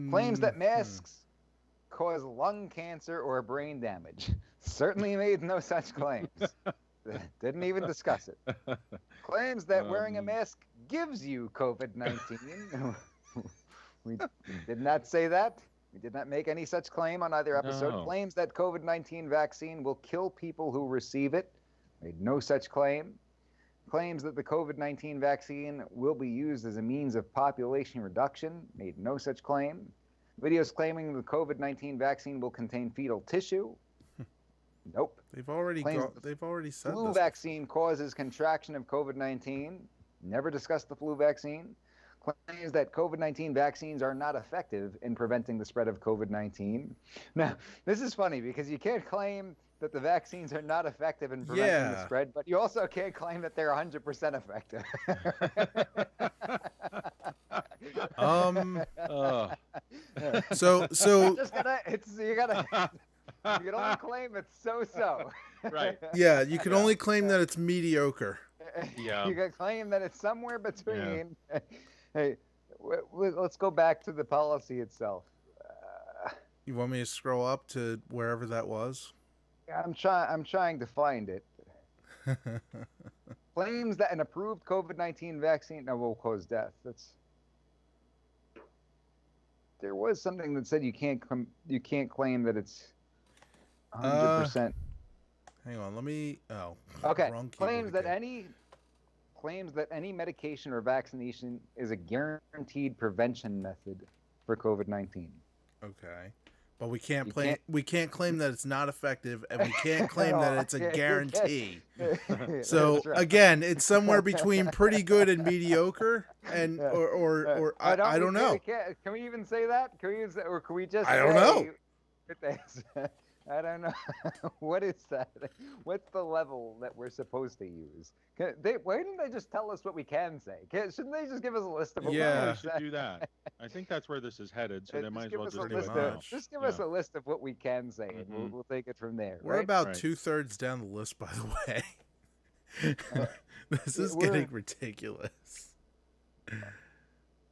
Claims that masks cause lung cancer or brain damage. Certainly made no such claims. Didn't even discuss it. Claims that wearing a mask gives you COVID-19. We did not say that. We did not make any such claim on either episode. No. Claims that COVID-19 vaccine will kill people who receive it. Made no such claim. Claims that the COVID-19 vaccine will be used as a means of population reduction. Made no such claim. Videos claiming the COVID-19 vaccine will contain fetal tissue. Nope. They've already said Flu this. vaccine causes contraction of COVID-19. Never discussed the flu vaccine. Claims that COVID-19 vaccines are not effective in preventing the spread of COVID-19. Now, this is funny because you can't claim that the vaccines are not effective in preventing the spread, but you also can't claim that they're 100% effective. So you can only claim it's so. Right. yeah, you can only claim that it's mediocre. Yeah. You can claim that it's somewhere between. Hey, let's go back to the policy itself. You want me to scroll up to wherever that was? I'm trying to find it. Claims that an approved COVID-19 vaccine will cause death. There was something that said you can't claim that it's 100%. Hang on, let me. Oh. Okay. Wrong Claims keyboard that again. any medication or vaccination is a guaranteed prevention method for COVID-19. Okay. But we can't claim that it's not effective, and we can't claim that it's a guarantee. So right. again, it's somewhere between pretty good and mediocre, and or I don't know. Can we even say that? Or can we just? I don't know. I don't know. What is that? What's the level that we're supposed to use? Why didn't they just tell us what we can say? Shouldn't they just give us a list of what we They can should say? do that. I think that's where this is headed, so they might as well just do list it of- now. Just give us a list of what we can say, and Mhm. we'll take it from there. We're right? about Right. 2/3 down the list, by the way. This is we're- getting ridiculous.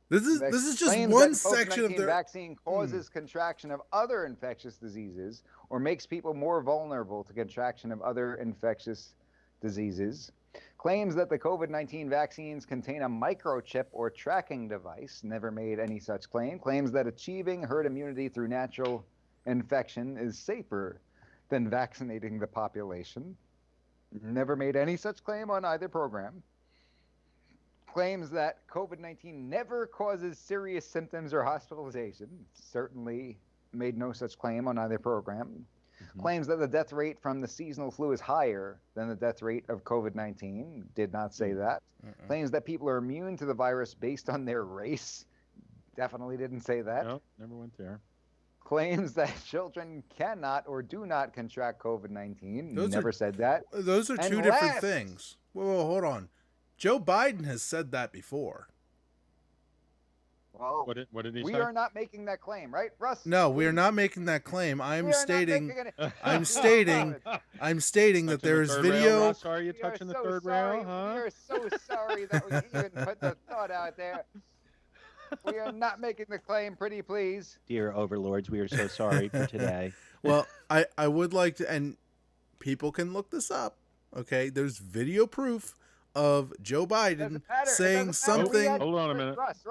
This is just Claims one that section of COVID-19 their. vaccine causes contraction of other infectious diseases or makes people more vulnerable to contraction of other infectious diseases. Claims that the COVID-19 vaccines contain a microchip or tracking device. Never made any such claim. Claims that achieving herd immunity through natural infection is safer than vaccinating the population. Never made any such claim on either program. Claims that COVID-19 never causes serious symptoms or hospitalization. Certainly made no such claim on either program. Claims that the death rate from the seasonal flu is higher than the death rate of COVID-19. Did not say that. Claims that people are immune to the virus based on their race. Definitely didn't say that. Nope, never went there. Claims that children cannot or do not contract COVID-19. Those Never said that. Those are And two different last- things. Whoa, hold on. Joe Biden has said that before. Well, What did he we say? are not making that claim, right, Russ? No, we are not making that claim. We I'm are not stating. making it. I'm stating. I'm stating that Touching there the is third rail, video. Russ? Are you We are touching the so third sorry. rail, huh? We are so sorry that we even put the thought out there. We are not making the claim, pretty please. Dear overlords, we are so sorry for today. Well, I would like to, and people can look this up. Okay, there's video proof of Joe Biden Doesn't matter. It saying doesn't matter. We something. had- Hold on a minute. Russ.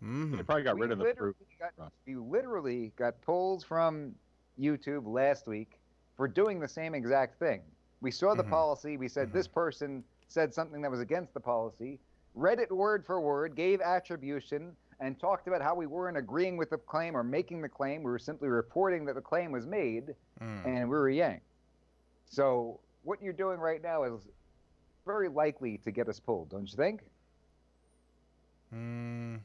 Mhm. They probably got rid of the proof. We literally got polls from YouTube last week for doing the same exact thing. We saw the policy. We said this person said something that was against the policy, read it word for word, gave attribution, and talked about how we weren't agreeing with the claim or making the claim. We were simply reporting that the claim was made, and we were yanked. So what you're doing right now is very likely to get us pulled, don't you think? You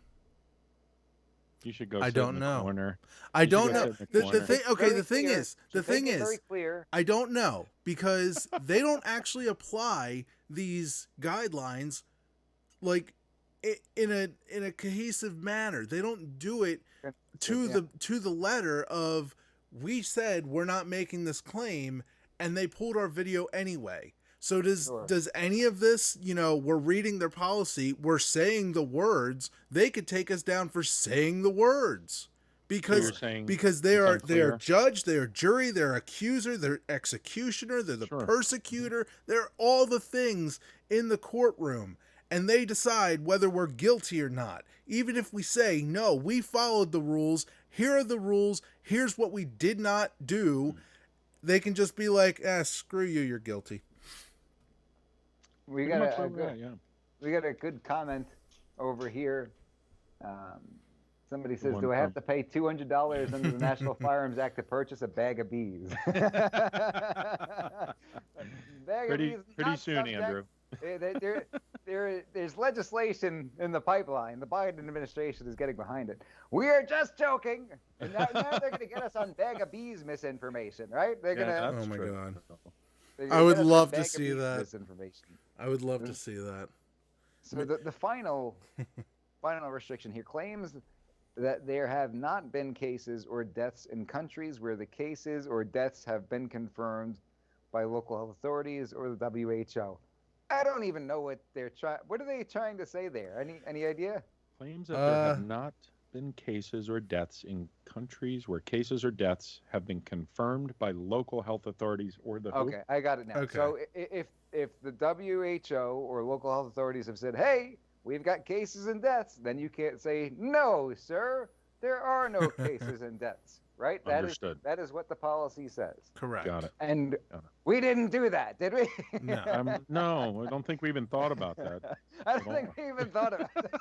should go. I sit don't in the know. corner. I You should don't go know. sit in the The corner. thing. Okay. Very The thing clear. is. To The thing make it is. very clear. I don't know because they don't actually apply these guidelines like in a cohesive manner. They don't do it to the letter of we said we're not making this claim and they pulled our video anyway. So does any of this, we're reading their policy, we're saying the words, they could take us down for saying the words. Because they are judge, they're jury, they're accuser, they're executioner, they're the persecutor, they're all the things in the courtroom, and they decide whether we're guilty or not. Even if we say, no, we followed the rules, here are the rules, here's what we did not do, they can just be like, screw you, you're guilty. We got a good comment over here. Somebody says, do I have to pay $200 under the National Firearms Act to purchase a bag of bees? Pretty soon, Andrew. There's legislation in the pipeline. The Biden administration is getting behind it. We are just joking. And now they're going to get us on bag of bees misinformation, right? They're going to. Oh my God. I would love to see that. I would love to see that. So the final restriction here claims that there have not been cases or deaths in countries where the cases or deaths have been confirmed by local health authorities or the WHO. I don't even know what they're trying. What are they trying to say there? Any idea? Claims that there have not been cases or deaths in countries where cases or deaths have been confirmed by local health authorities or the WHO. Okay, I got it now. Okay. So if the WHO or local health authorities have said, hey, we've got cases and deaths, then you can't say, no, sir, there are no cases and deaths, right? Understood. That is what the policy says. Correct. Got it. And we didn't do that, did we? No. No, I don't think we even thought about that. I don't think we even thought about that.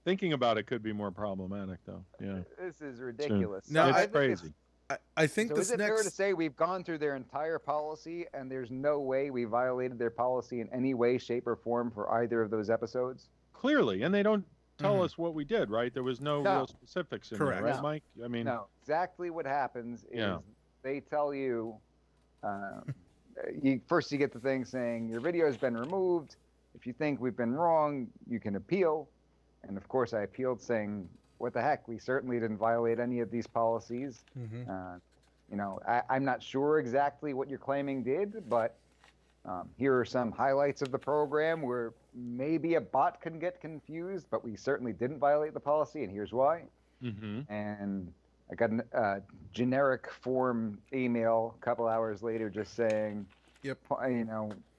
Thinking about it could be more problematic, though. Yeah. This is ridiculous. No, it's crazy. I think so this is it fair to say we've gone through their entire policy and there's no way we violated their policy in any way, shape, or form for either of those episodes? Clearly, and they don't tell us what we did, right? There was no real specifics in there, right, Mike? I mean, no. Exactly what happens is they tell you, you get the thing saying your video has been removed. If you think we've been wrong, you can appeal. And of course, I appealed saying, what the heck? We certainly didn't violate any of these policies. I'm not sure exactly what you're claiming did, but here are some highlights of the program where maybe a bot can get confused, but we certainly didn't violate the policy, and here's why. And I got a generic form email a couple hours later just saying,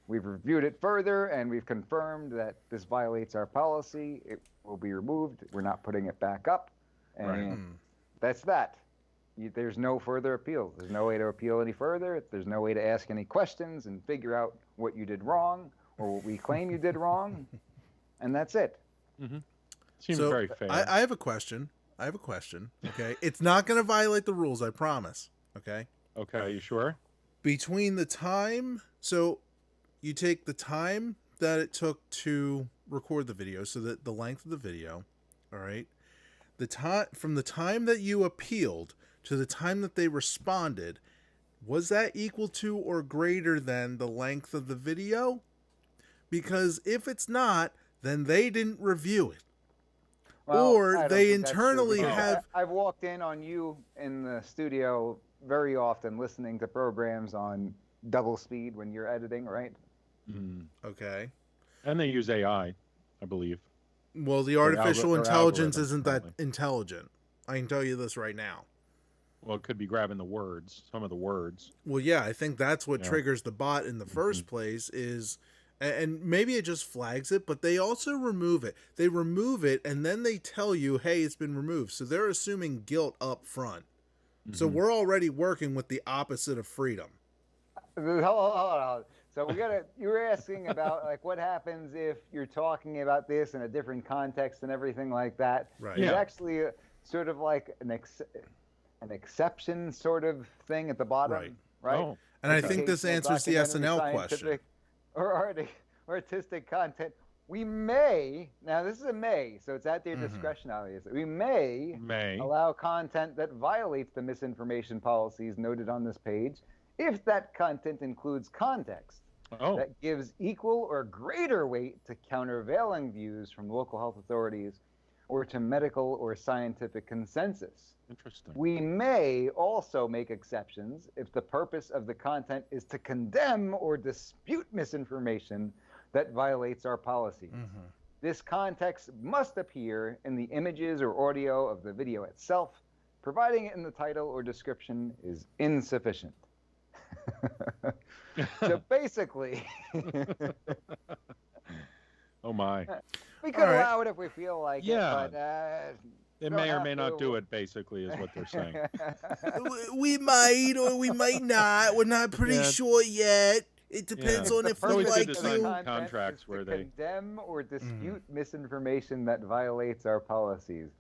we've reviewed it further, and we've confirmed that this violates our policy. It will be removed. We're not putting it back up. And that's that. There's no further appeal. There's no way to appeal any further. There's no way to ask any questions and figure out what you did wrong or what we claim you did wrong. And that's it. Seems very fair. I have a question. Okay. It's not going to violate the rules, I promise. Okay. Okay. Are you sure? Between the time, so you take the time that it took to record the video, so that the length of the video, all right, the time from the time that you appealed to the time that they responded, was that equal to or greater than the length of the video? Because if it's not, then they didn't review it. Well, or they internally have... I've walked in on you in the studio very often listening to programs on double speed when you're editing, right? Okay. And they use AI, I believe. Well, the artificial intelligence isn't that intelligent. I can tell you this right now. Well, it could be grabbing the words, some of the words. Well, yeah, I think that's what triggers the bot in the first place is, and maybe it just flags it, but they also remove it. They remove it, and then they tell you, hey, it's been removed. So they're assuming guilt up front. So we're already working with the opposite of freedom. Hold on. So you were asking about like what happens if you're talking about this in a different context and everything like that. Right. There's Yeah. actually sort of like an exception sort of thing at the bottom, right? Oh, And I Okay. think this Educational, answers the documentary, SNL question. scientific, or artistic content. We may, now this is a may, so it's at their discretion, obviously. We may allow content that violates the misinformation policies noted on this page if that content includes context Oh, that gives equal or greater weight to countervailing views from local health authorities or to medical or scientific consensus. interesting. We may also make exceptions if the purpose of the content is to condemn or dispute misinformation that violates our policies. This context must appear in the images or audio of the video itself. Providing it in the title or description is insufficient. So basically, Oh my. we could All right. allow it if we feel like Yeah. it, but They don't may or have may not to. do it, basically, is what they're saying. We might or we might not. We're not pretty Yeah. sure yet. It depends Yeah. on if It's always we good like to The sign you. content contracts is to where they- condemn or dispute misinformation that violates our policies.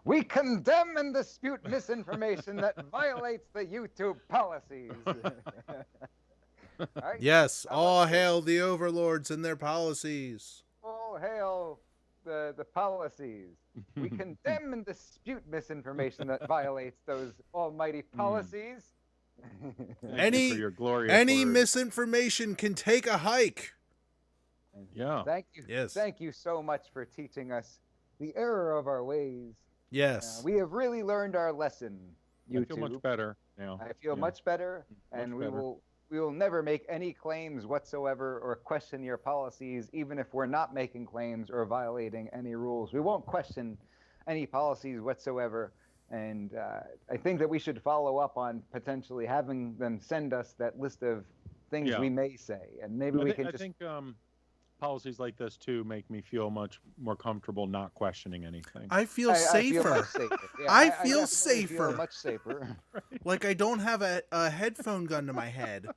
We condemn and dispute misinformation that violates the YouTube policies. All right? Yes, all hail the overlords and their policies. All hail the policies. We condemn and dispute misinformation that violates those almighty policies. Thank Any- you for your glorious Any words. misinformation can take a hike. Yeah. Thank you. Yes. Thank you so much for teaching us the error of our ways. Yes. We have really learned our lesson, I feel YouTube. much better now. I feel Yeah. much better, and Much we better. will never make any claims whatsoever or question your policies, even if we're not making claims or violating any rules. We won't question any policies whatsoever, and I think that we should follow up on potentially having them send us that list of things Yeah. we may say, and maybe we can I just. think policies like this too make me feel much more comfortable not questioning anything. I feel I safer. feel much safer. Yeah, I feel definitely safer. much safer. Like I don't have a headphone gun to my head.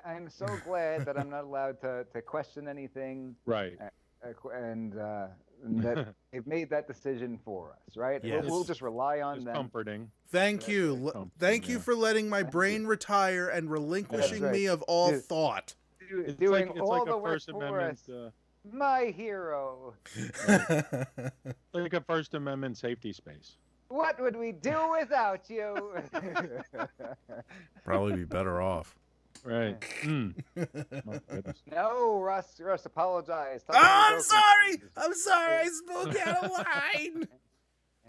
I'm so glad that I'm not allowed to question anything, Right. and that they've made that decision for us, right? Yes. We'll just rely on It's them. comforting. Thank you. very comforting, Thank you yeah. for letting my Thank brain you. retire and relinquishing right. me of all Dude. thought. It's Doing like, it's all like the a work First for Amendment, us. My hero. like a First Amendment safety space. What would we do without you? Probably be better off. Right. Mm. My goodness. No, Russ, apologize. Tell Oh, me I'm your sorry. broken pieces. I'm sorry. I spoke out of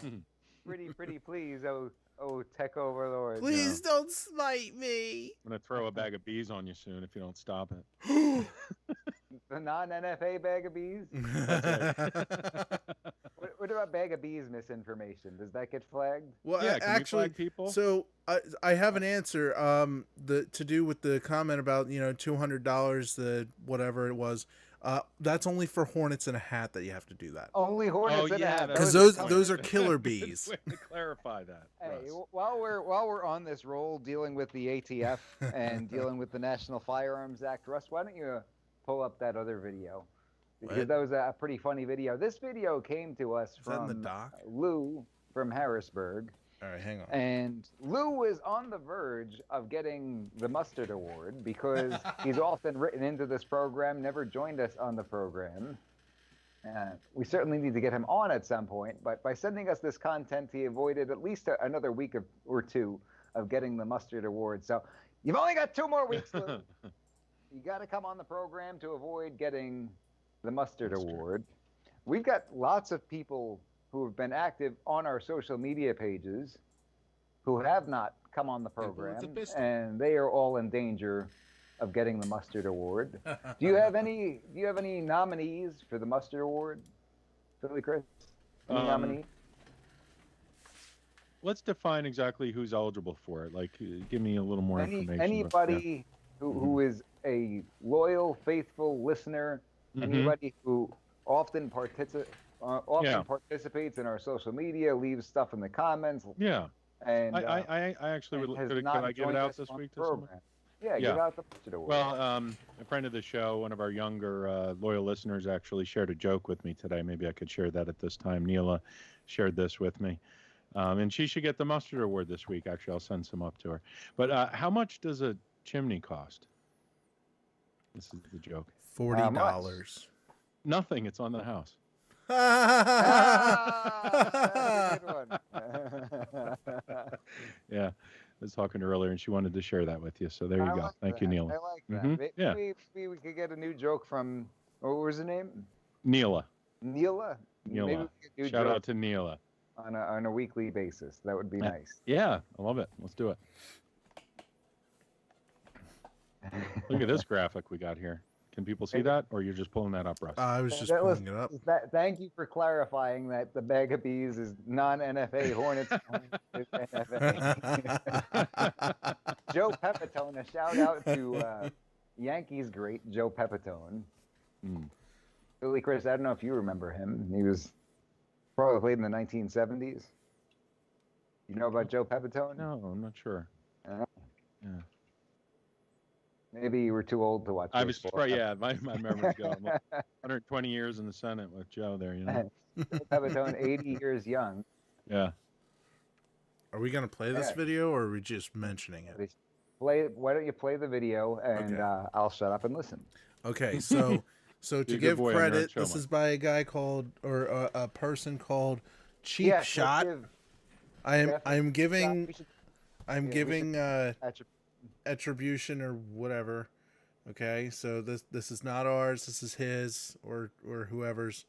line. Pretty please, oh tech overlord. Please don't smite me. I'm gonna throw a bag of bees on you soon if you don't stop it. The non-NFA bag of bees? What about bag of bees misinformation? Does that get flagged? Well, Yeah, can we actually, flag people? so I have an answer. To do with the comment about $200, the whatever it was. That's only for hornets in a hat that you have to do that. Only hornets Oh, in a yeah, hat. Because Those those are tough. killer bees. Way to clarify that. Hey, Russ. while we're on this roll dealing with the ATF and dealing with the National Firearms Act, Russ, why don't you pull up that other video? Because What? that was a pretty funny video. This video came to us Is that in the from doc? Lou from Harrisburg. All right, hang on. And Lou was on the verge of getting the Mustard Award because he's often written into this program, never joined us on the program. We certainly need to get him on at some point, but by sending us this content, he avoided at least another week or two of getting the Mustard Award. So you've only got 2 more weeks, Lou. You got to come on the program to avoid getting the Mustard That's true. Award. We've got lots of people who have been active on our social media pages who have not come on the program, and they are all in danger of getting the Mustard Award. Do you have any nominees for the Mustard Award, Billy Chris? Any nominees? Let's define exactly who's eligible for it. Like, give me a little more information. Anybody who is a loyal, faithful listener, Mhm. anybody who often participates in our social media, leaves stuff in the comments, Yeah. and I actually would. has Could not I give it joined out us this on week the to someone? program. Yeah, Yeah. give out the mustard award. Well, a friend of the show, one of our younger loyal listeners, actually shared a joke with me today. Maybe I could share that at this time. Neela shared this with me. And she should get the mustard award this week. Actually, I'll send some up to her. But how much does a chimney cost? This is the joke. $40. Nothing. It's on the house. Ah, that's a good one. Yeah. I was talking to her earlier, and she wanted to share that with you. So there you I go. like Thank you, that. Neela. I like that. Mhm. Maybe, Yeah. maybe we could get a new joke from, what was her name? Neela. Neela? Maybe Neela. we could do Shout out jokes to Neela. on a weekly basis. That would be nice. Yeah, I love it. Let's do it. Look at this graphic we got here. Can people see that, or you're just pulling that up, Russ? I was just That was- pulling it up. Thank you for clarifying that the bag of bees is non-NFA Hornets. Is NFA. Joe Pepitone, a shout out to Yankees great Joe Pepitone. Mm. Billy Chris, I don't know if you remember him. He was probably played in the 1970s. You know about Joe Pepitone? No, I'm not sure. Uh, Yeah. Maybe you were too old to watch. I was, baseball. yeah, my memory's going. 120 years in the Senate with Joe there, you know? Pepitone, 80 years young. Yeah. Are we going to play this Yeah. video, or are we just mentioning it? Why don't you play the video and Okay. I'll shut up and listen. Okay, so Be a to good give boy on your credit, show, this Mike. is by a guy called, or a person called Cheap Yes, let's Shot. give I'm Jeff I'm Shot- giving we should I'm we giving attribute- attribution or whatever. Okay, so this is not ours. This is his or whoever's.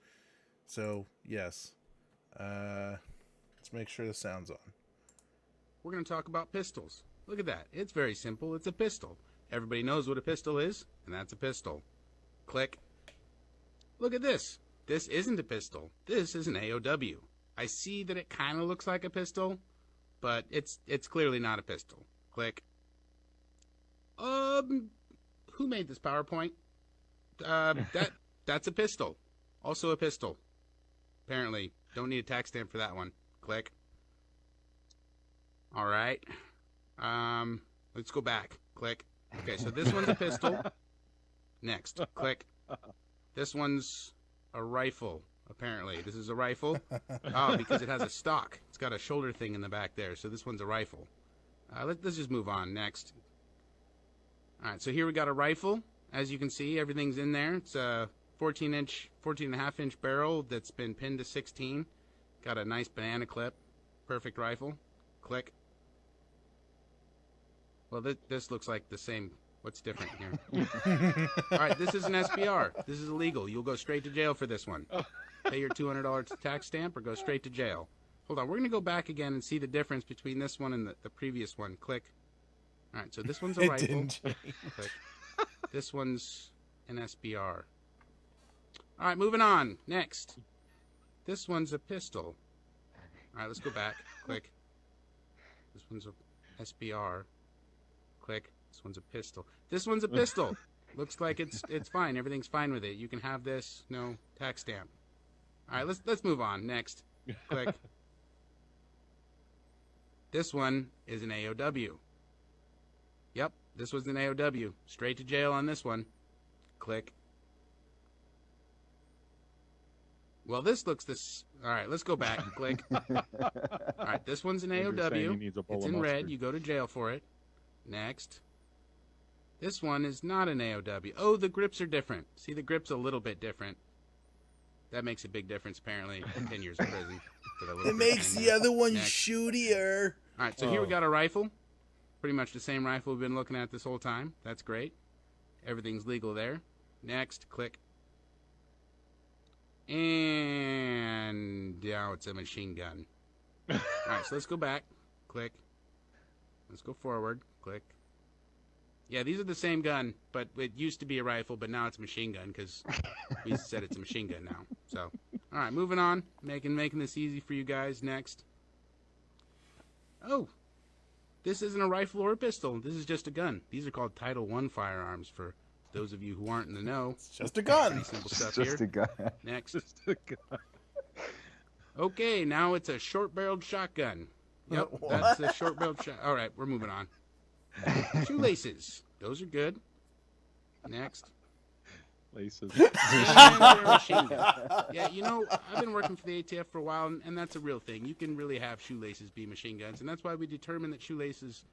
So yes, let's make sure the sound's on. We're going to talk about pistols. Look at that. It's very simple. It's a pistol. Everybody knows what a pistol is, and that's a pistol. Click. Look at this. This isn't a pistol. This is an AOW. I see that it kind of looks like a pistol, but it's clearly not a pistol. Click. Who made this PowerPoint? That's a pistol. Also a pistol. Apparently. Don't need a tax stamp for that one. Click. All right. Let's go back. Click. Okay, so this one's a pistol. Next. Click. This one's a rifle, apparently. This is a rifle. Oh, because it has a stock. It's got a shoulder thing in the back there, so this one's a rifle. Let's just move on. Next. All right, so here we got a rifle. As you can see, everything's in there. It's a 14 and a half inch barrel that's been pinned to 16. Got a nice banana clip. Perfect rifle. Click. Well, this looks like the same. What's different here? All right, this is an SBR. This is illegal. You'll go straight to jail for this one. Pay your $200 tax stamp or go straight to jail. Hold on, we're going to go back again and see the difference between this one and the previous one. Click. All right, so this one's a It rifle. didn't change. Click. This one's an SBR. All right, moving on. Next. This one's a pistol. All right, let's go back. Click. This one's a SBR. Click. This one's a pistol. This one's a pistol. Looks like it's fine. Everything's fine with it. You can have this. No tax stamp. All right, let's move on. Next. Click. This one is an AOW. Yep, this was an AOW. Straight to jail on this one. Click. Well, this looks this. All right, let's go back. Click. All right, this one's an You're saying he AOW. needs a bowl It's of in red. mustard. You go to jail for it. Next. This one is not an AOW. Oh, the grips are different. See, the grip's a little bit different. That makes a big difference, apparently. 10 years in prison. For the little It grip makes thing. the other one Next. shootier. All right, so here we Oh. got a rifle. Pretty much the same rifle we've been looking at this whole time. That's great. Everything's legal there. Next, click. And now it's a machine gun. All right, so let's go back. Click. Let's go forward. Click. Yeah, these are the same gun, but it used to be a rifle, but now it's a machine gun because we said it's a machine gun now. So, all right, moving on. Making this easy for you guys. Next. Oh, this isn't a rifle or a pistol. This is just a gun. These are called Title I firearms for those of you who aren't in the know. It's just a gun. Pretty simple stuff Just here. a guy. Next. Okay, now it's a short-barreled shotgun. Yep, What? that's a short-barreled shot. All right, we're moving on. Shoelaces. Those are good. Next. Laces. And they're a machine gun. Yeah, you know, I've been working for the ATF for a while, and that's a real thing. You can really have shoelaces be machine guns, and that's why we determined that shoelaces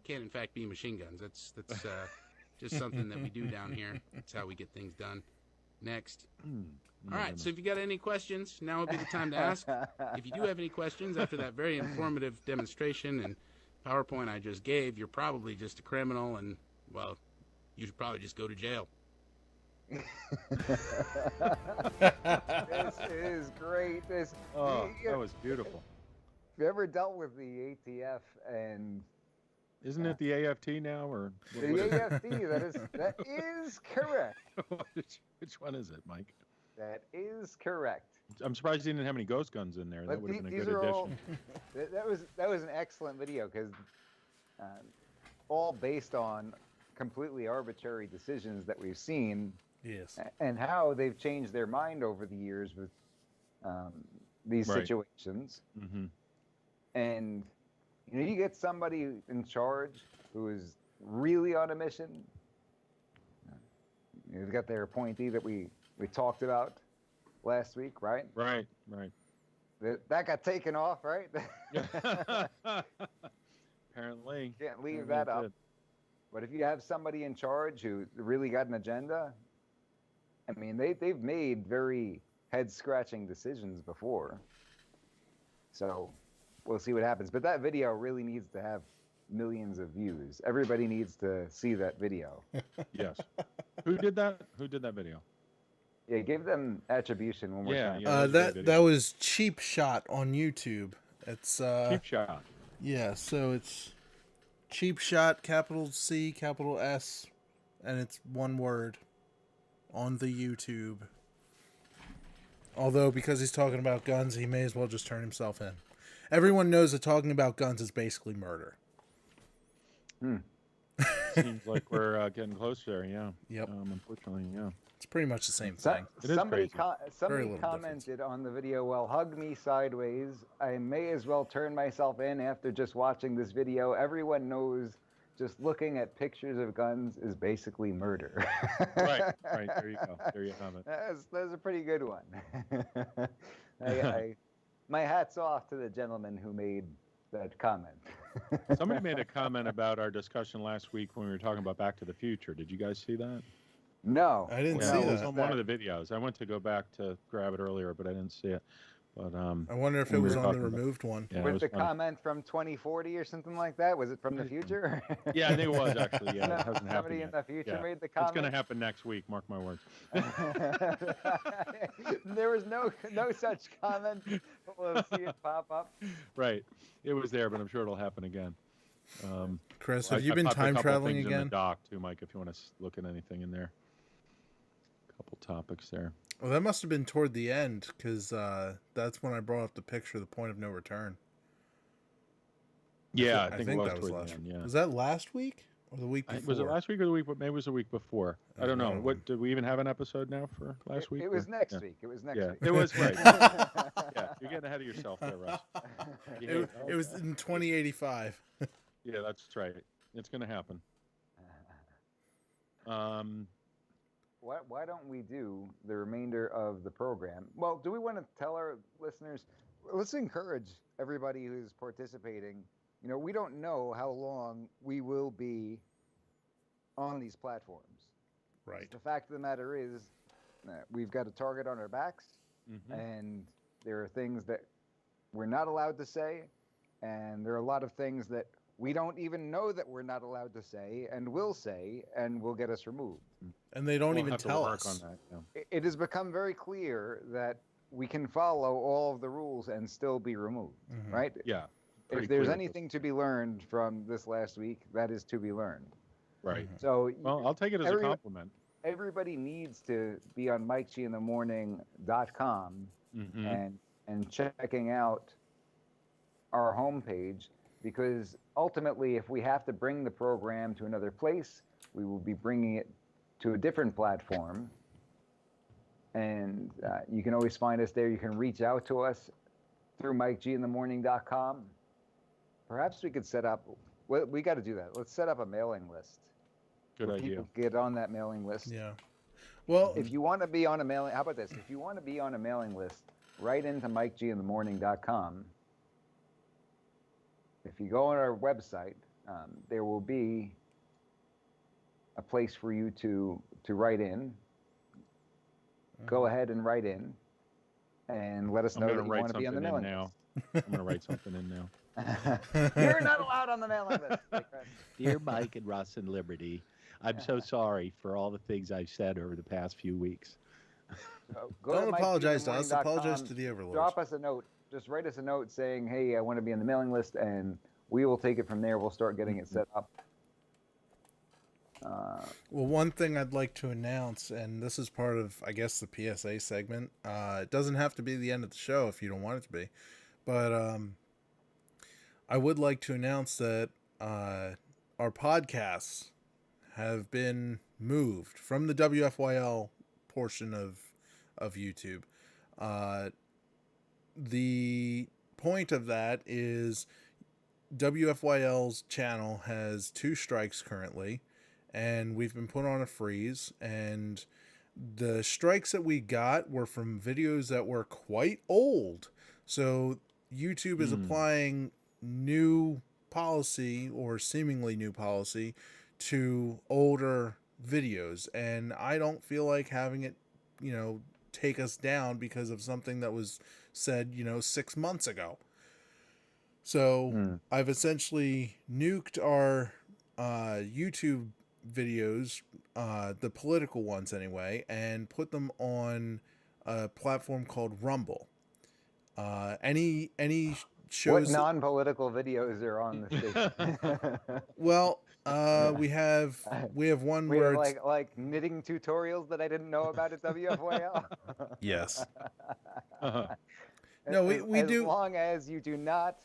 can, in fact, be machine guns. That's just something that we do down here. That's how we get things done. Next. All right, so if you got any questions, now would be the time to ask. If you do have any questions after that very informative demonstration and PowerPoint I just gave, you're probably just a criminal, and, well, you should probably just go to jail. This is great. That was beautiful. Have you ever dealt with the ATF and Isn't it the AFT now, or the AFT? That is correct. Which one is it, Mike? That is correct. I'm surprised you didn't have any ghost guns in there. That would have been a These good are all. addition. That was an excellent video because all based on completely arbitrary decisions that we've seen. Yes. And how they've changed their mind over the years with these Right. situations. Mm-hmm. And you get somebody in charge who is really on a mission. You've got their appointee that we talked about last week, right? Right. That got taken off, right? Apparently. Can't leave Apparently that it up. did. But if you have somebody in charge who really got an agenda, I mean, they've made very head-scratching decisions before. So we'll see what happens. But that video really needs to have millions of views. Everybody needs to see that video. Yes. Who did that? Who did that video? Yeah, give them attribution one more time. Yeah. That was a good That video. was Cheap Shot on YouTube. It's Cheap Shot. yeah, so it's Cheap Shot, capital C, capital S, and it's one word on the YouTube. Although, because he's talking about guns, he may as well just turn himself in. Everyone knows that talking about guns is basically murder. Seems like we're getting close there. Yeah. Yep. Unfortunately, yeah. It's pretty much the same thing. It is Somebody, crazy. somebody little commented on the video, well, hug me sideways. I may as well turn myself in after just watching this video. Everyone knows just looking at pictures of guns is basically murder. Right. There you go. There you have it. That's a pretty good one. My hat's off to the gentleman who made that comment. Somebody made a comment about our discussion last week when we were talking about Back to the Future. Did you guys see that? No. I didn't Yeah, see it was that. on one of the videos. I went to go back to grab it earlier, but I didn't see it. But I wonder if it when we was were on the talking about- removed one. yeah, it With was the funny. comment from 2040 or something like that? Was it from the future? Yeah, I think it was actually. Yeah, it hasn't happened Somebody in yet. the future Yeah. made the It's comment. going to happen next week. Mark my words. There was no such comment. We'll see it pop up. Right. It was there, but I'm sure it'll happen again. Chris, I- have you I been popped a time couple traveling things in again? the doc too, Mike. If you want to look at anything in there, a couple topics there. Well, that must have been toward the end, because that's when I brought up the picture of the point of no return. Yeah, I I think think it was that was toward last. the end. Yeah. Was that last week or the week before? Was it last week or the week? Maybe it was the week before. I don't know. don't know. What did we even have an episode now for last week? It was or- next yeah. week. It was next Yeah, week. it was right. Yeah, you're getting ahead of yourself there, Russ. It was in 2085. Yeah, that's right. It's going to happen. Why don't we do the remainder of the program? Well, do we want to tell our listeners? Let's encourage everybody who's participating. We don't know how long we will be on these platforms. Right. The fact of the matter is, we've got a target on our backs, Mhm. and there are things that we're not allowed to say, and there are a lot of things that we don't even know that we're not allowed to say and will say and will get us removed. And they don't We'll even have to tell work us. on that. Yeah. It has become very clear that we can follow all of the rules and still be removed, Mhm. right? Yeah. pretty If there's clear. anything to be learned from this last week, that is to be learned. Right. So Well, I'll take it as a compliment. everybody needs to be on MikeGinTheMorning.com Mhm. and checking out our homepage, because ultimately, if we have to bring the program to another place, we will be bringing it to a different platform. And you can always find us there. You can reach out to us through MikeGinTheMorning.com. Perhaps we could set up. Well, we got to do that. Let's set up a mailing list Good where idea. people get on that mailing list. Yeah. Well, If you want to be on a mailing, how about this? If you want to be on a mailing list, write into MikeGinthemorning.com. If you go on our website, there will be a place for you to write in. Go ahead and write in, and let us I'm know going that to you write want to be on the something in mailing now. I'm going to write something in now. list. You're not allowed on the mailing list. Dear Mike and Russ and Liberty, I'm so sorry for all the things I've said over the past few weeks. So go don't to apologize to us. MikeGinthemorning.com, Apologize to the overlords. Drop us a note. Just write us a note saying, hey, I want to be on the mailing list, and we will take it from there. We'll start getting it set up. Well, one thing I'd like to announce, and this is part of, I guess, the PSA segment. It doesn't have to be the end of the show if you don't want it to be. But I would like to announce that our podcasts have been moved from the WFYL portion of YouTube. The point of that is WFYL's channel has 2 strikes currently, and we've been put on a freeze, and the strikes that we got were from videos that were quite old. So YouTube is applying new policy, or seemingly new policy, to older videos, and I don't feel like having it, take us down because of something that was said, 6 months ago. So I've essentially nuked our YouTube videos, the political ones anyway, and put them on a platform called Rumble. Any shows. What non-political videos are on the station? Well, we have one We where have it's, like knitting tutorials that I didn't know about at WFYL. yes. Uh-huh. No, we as do. long as you do not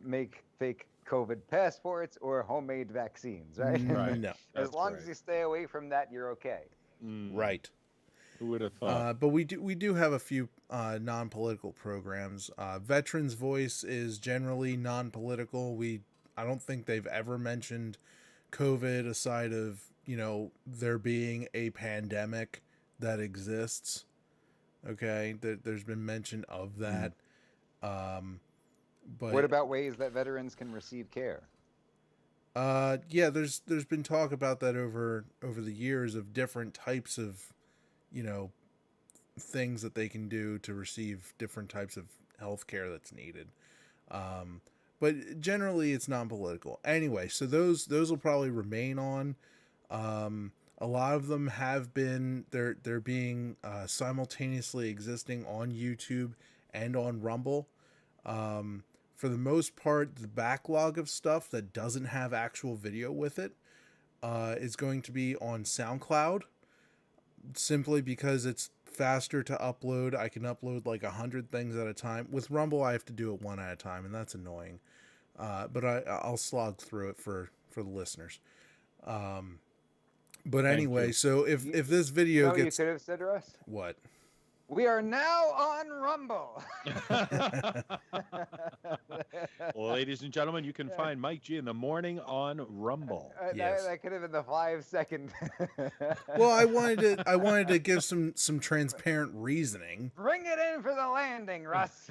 make fake COVID passports or homemade vaccines, right? Right. No, As That's long right. as you stay away from that, you're okay. right. Who would have thought? But we do have a few non-political programs. Veterans Voice is generally non-political. I don't think they've ever mentioned COVID aside of, there being a pandemic that exists. Okay, there's been mention of that. But What about ways that veterans can receive care? yeah, there's been talk about that over the years of different types of, things that they can do to receive different types of health care that's needed. But generally it's non-political. Anyway, so those will probably remain on. A lot of them have been, they're being simultaneously existing on YouTube and on Rumble. For the most part, the backlog of stuff that doesn't have actual video with it is going to be on SoundCloud, simply because it's faster to upload. I can upload like 100 things at a time. With Rumble, I have to do it one at a time, and that's annoying. But I'll slog through it for the listeners. But anyway, you. so if this video You gets could have said to us, what? we are now on Rumble. Well, ladies and gentlemen, you can find Mike G in the morning on Rumble. Yes. That could have been the 5-second. Well, I wanted to give some transparent reasoning. Bring it in for the landing, Russ.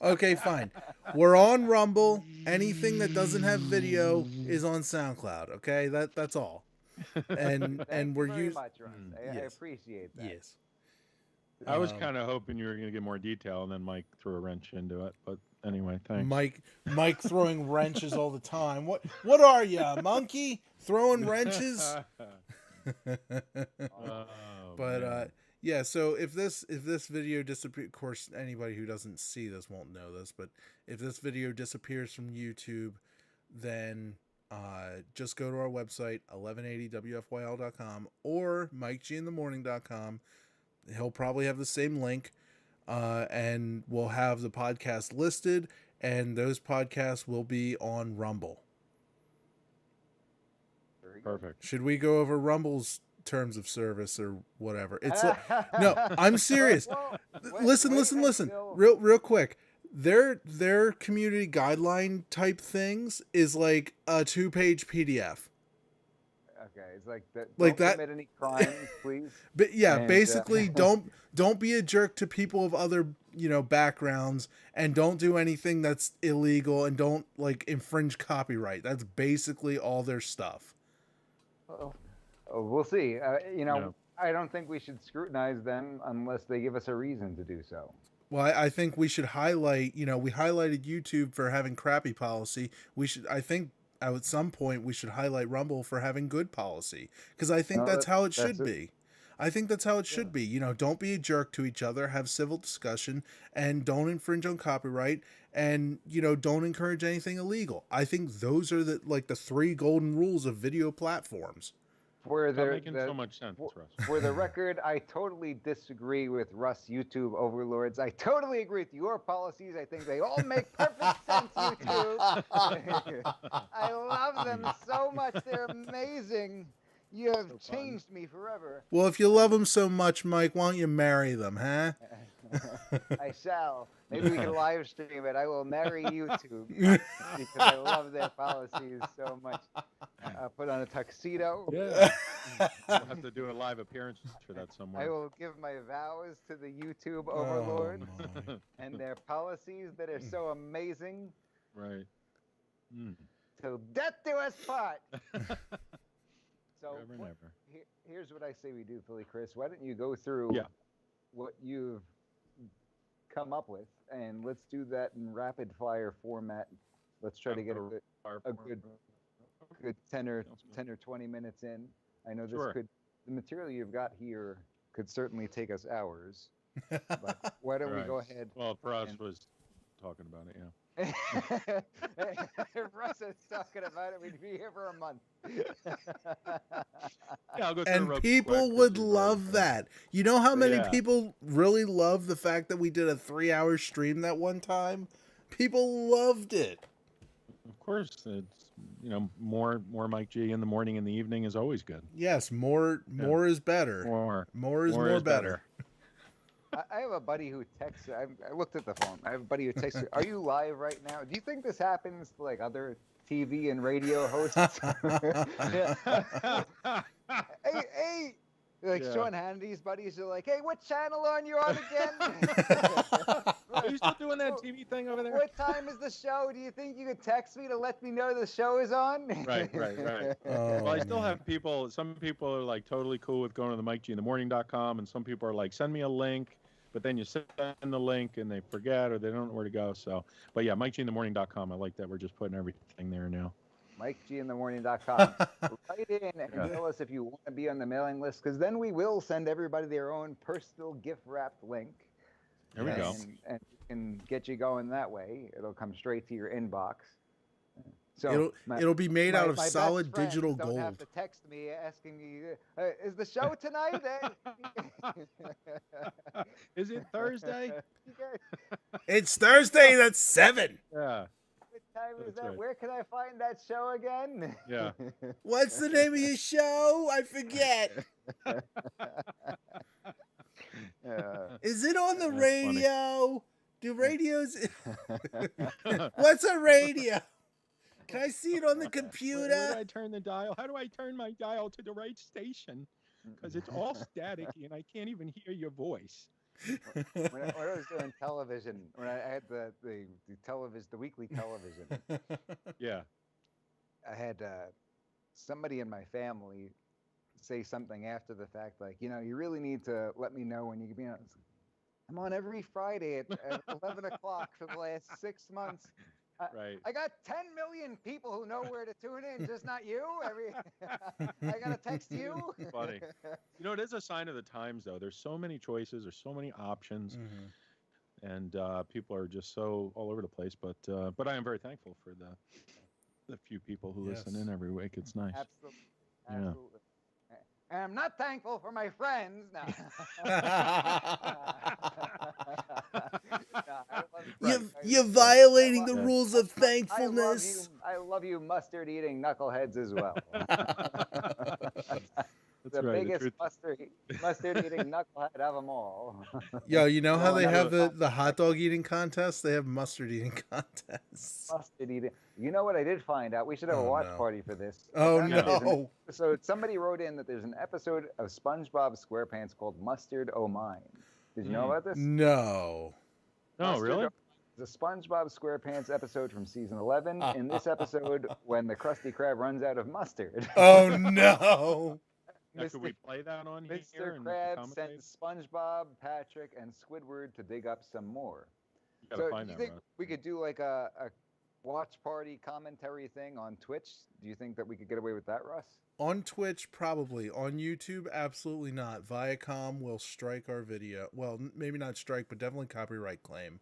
Okay, fine. We're on Rumble. Anything that doesn't have video is on SoundCloud. Okay, that's all. And Thank we're you very using much, Russ. I yes. appreciate that. yes. I was kind of hoping you were going to get more detail, and then Mike threw a wrench into it. But anyway, thanks. Mike throwing wrenches all the time. What are you, a monkey throwing wrenches? But yeah, so if this video disappears, of course anybody who doesn't see this won't know this, but if this video disappears from YouTube, then just go to our website 1180wfyl.com or mikegthemorning.com. He'll probably have the same link, and we'll have the podcast listed, and those podcasts will be on Rumble. Perfect. Should we go over Rumble's terms of service or whatever? It's like, no, I'm serious. Listen. Real quick. Their community guideline type things is like a 2-page PDF. guys. Like that. Like Don't that- commit any crimes, please. But yeah, And, basically, don't be a jerk to people of other backgrounds, and don't do anything that's illegal, and don't like infringe copyright. That's basically all their stuff. We'll see. No. I don't think we should scrutinize them unless they give us a reason to do so. Well, I think we should highlight. We highlighted YouTube for having crappy policy. I think at some point we should highlight Rumble for having good policy, because I think that's how it should be. I think that's how it should be. Don't be a jerk to each other, have civil discussion, and don't infringe on copyright, and don't encourage anything illegal. I think those are the 3 golden rules of video platforms. It's not making so much sense, Russ. For the record, I totally disagree with Russ, YouTube overlords. I totally agree with your policies. I think they all make perfect sense, YouTube. I love them so much. They're amazing. You have changed me forever. Well, if you love them so much, Mike, why don't you marry them, huh? I shall. Maybe we can live stream it. I will marry YouTube because I love their policies so much. I'll put on a tuxedo. Yeah. We'll have to do a live appearance for that somewhere. I will give my vows to the YouTube overlords and their policies that are so amazing. Right. Till death do us part. So Never. here's what I say we do, Philly Chris. Why don't you go through what you've come up with, and let's do that in rapid fire format. Let's try to get a good 10 or 20 minutes in. I know the material you've got here could certainly take us hours. But why don't we go ahead? Well, for us was talking about it, If Russ is talking about it, we'd be here for a month. I'll go through And people would love that. You know how many people really love the fact that we did a 3-hour stream that one time? People loved it. Of course, it's more Mike G in the morning and the evening is always good. Yes, more is better. More is better. I have a buddy who texts. I looked at the phone. I have a buddy who texts. Are you live right now? Do you think this happens to like other TV and radio hosts? hey. Like Sean Hannity's buddies are like, hey, what channel are you on again? Are you still doing that TV thing over there? What time is the show? Do you think you could text me to let me know the show is on? Right. Well, I still have people. Some people are like totally cool with going to the MikeGinTheMorning.com, and some people are like, send me a link. But then you send the link and they forget or they don't know where to go. So, but yeah, MikeGinTheMorning.com. I like that we're just putting everything there now. MikeGinTheMorning.com. Write in and tell us if you want to be on the mailing list, because then we will send everybody their own personal gift-wrapped link. There we go. And get you going that way. It'll come straight to your inbox. So it'll be made out of my solid best friends digital don't gold. have to text me asking me, is the show tonight? Is it Thursday? It's Thursday. That's 7. Yeah. What time is that? right. Where can I find that show again? Yeah. What's the name of your show? I forget. Is it on the That's radio? Do radios? What's a radio? Can I see it on the computer? Where do I turn the dial? How do I turn my dial to the right station? Because it's all staticky and I can't even hear your voice. When I was doing television, when I had the television, the weekly television, Yeah. I had somebody in my family say something after the fact, like, you really need to let me know when you can be on. I'm on every Friday at 11 o'clock for the last 6 months. Right. I got 10 million people who know where to tune in, just not you. I gotta text you. Funny. It is a sign of the times, though. There's so many choices. There's so many options. Mm-hmm. And people are just so all over the place. But I am very thankful for the few people who listen in every week. It's nice. Absolutely. And I'm not thankful for my friends. You're violating the rules of thankfulness. I love you mustard-eating knuckleheads as well. the right. biggest truth. mustard eating knucklehead of them all. Yo, you know how Well, they have another the hot dog eating contest? They have mustard eating contests. mustard eating. You know what I did find out? We should have a Oh, watch no. party for this. Oh Apparently there's an no. episode. Somebody wrote in that there's an episode of SpongeBob SquarePants called Mustard O' Mine. Did you know about this? No. No, Mustard really? O' Mine is a SpongeBob SquarePants episode from season 11. In this episode, when the Krusty Krab runs out of mustard, Oh no. Now, could we play that on here? Mr. and Krabs commentate? sends SpongeBob, Patrick, and Squidward to dig up some more. You gotta So find do you that, think Russ. we could do like a watch party commentary thing on Twitch? Do you think that we could get away with that, Russ? On Twitch, probably. On YouTube, absolutely not. Viacom will strike our video. Well, maybe not strike, but definitely copyright claim.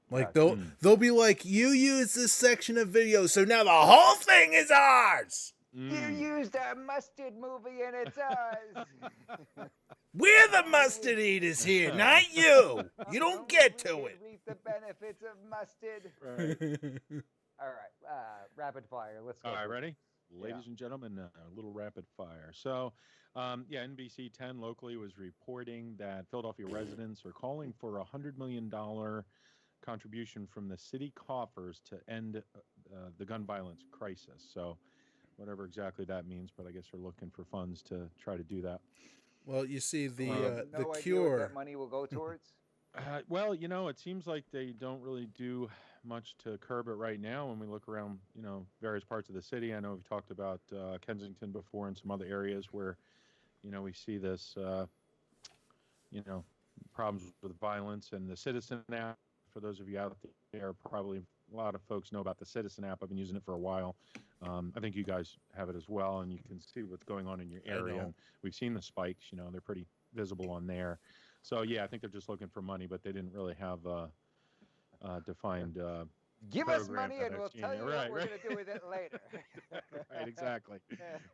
Like Gotcha. they'll be like, you use this section of video, so now the whole thing is ours. You used our mustard movie and it's ours. We're the mustard eaters here, not you. You don't get to We it. Reap the benefits of mustard. Right. All right, rapid fire. Let's go. All right, for it. ready? Ladies and gentlemen, a little rapid fire. So, NBC 10 locally was reporting that Philadelphia residents are calling for a $100 million contribution from the city coffers to end the gun violence crisis. So, whatever exactly that means, but I guess they're looking for funds to try to do that. Well, you see, the No idea what cure. that money will go towards. Well, it seems like they don't really do much to curb it right now. When we look around, various parts of the city, I know we've talked about Kensington before and some other areas where, we see this, problems with violence and the Citizen app. For those of you out there, probably a lot of folks know about the Citizen app. I've been using it for a while. I think you guys have it as well, and you can see what's going on in your area. And we've seen the spikes. They're pretty visible on there. So yeah, I think they're just looking for money, but they didn't really have a defined. Give us program money that and I've we'll seen tell there. you what Right, we're right. going to do with it later. Right, exactly.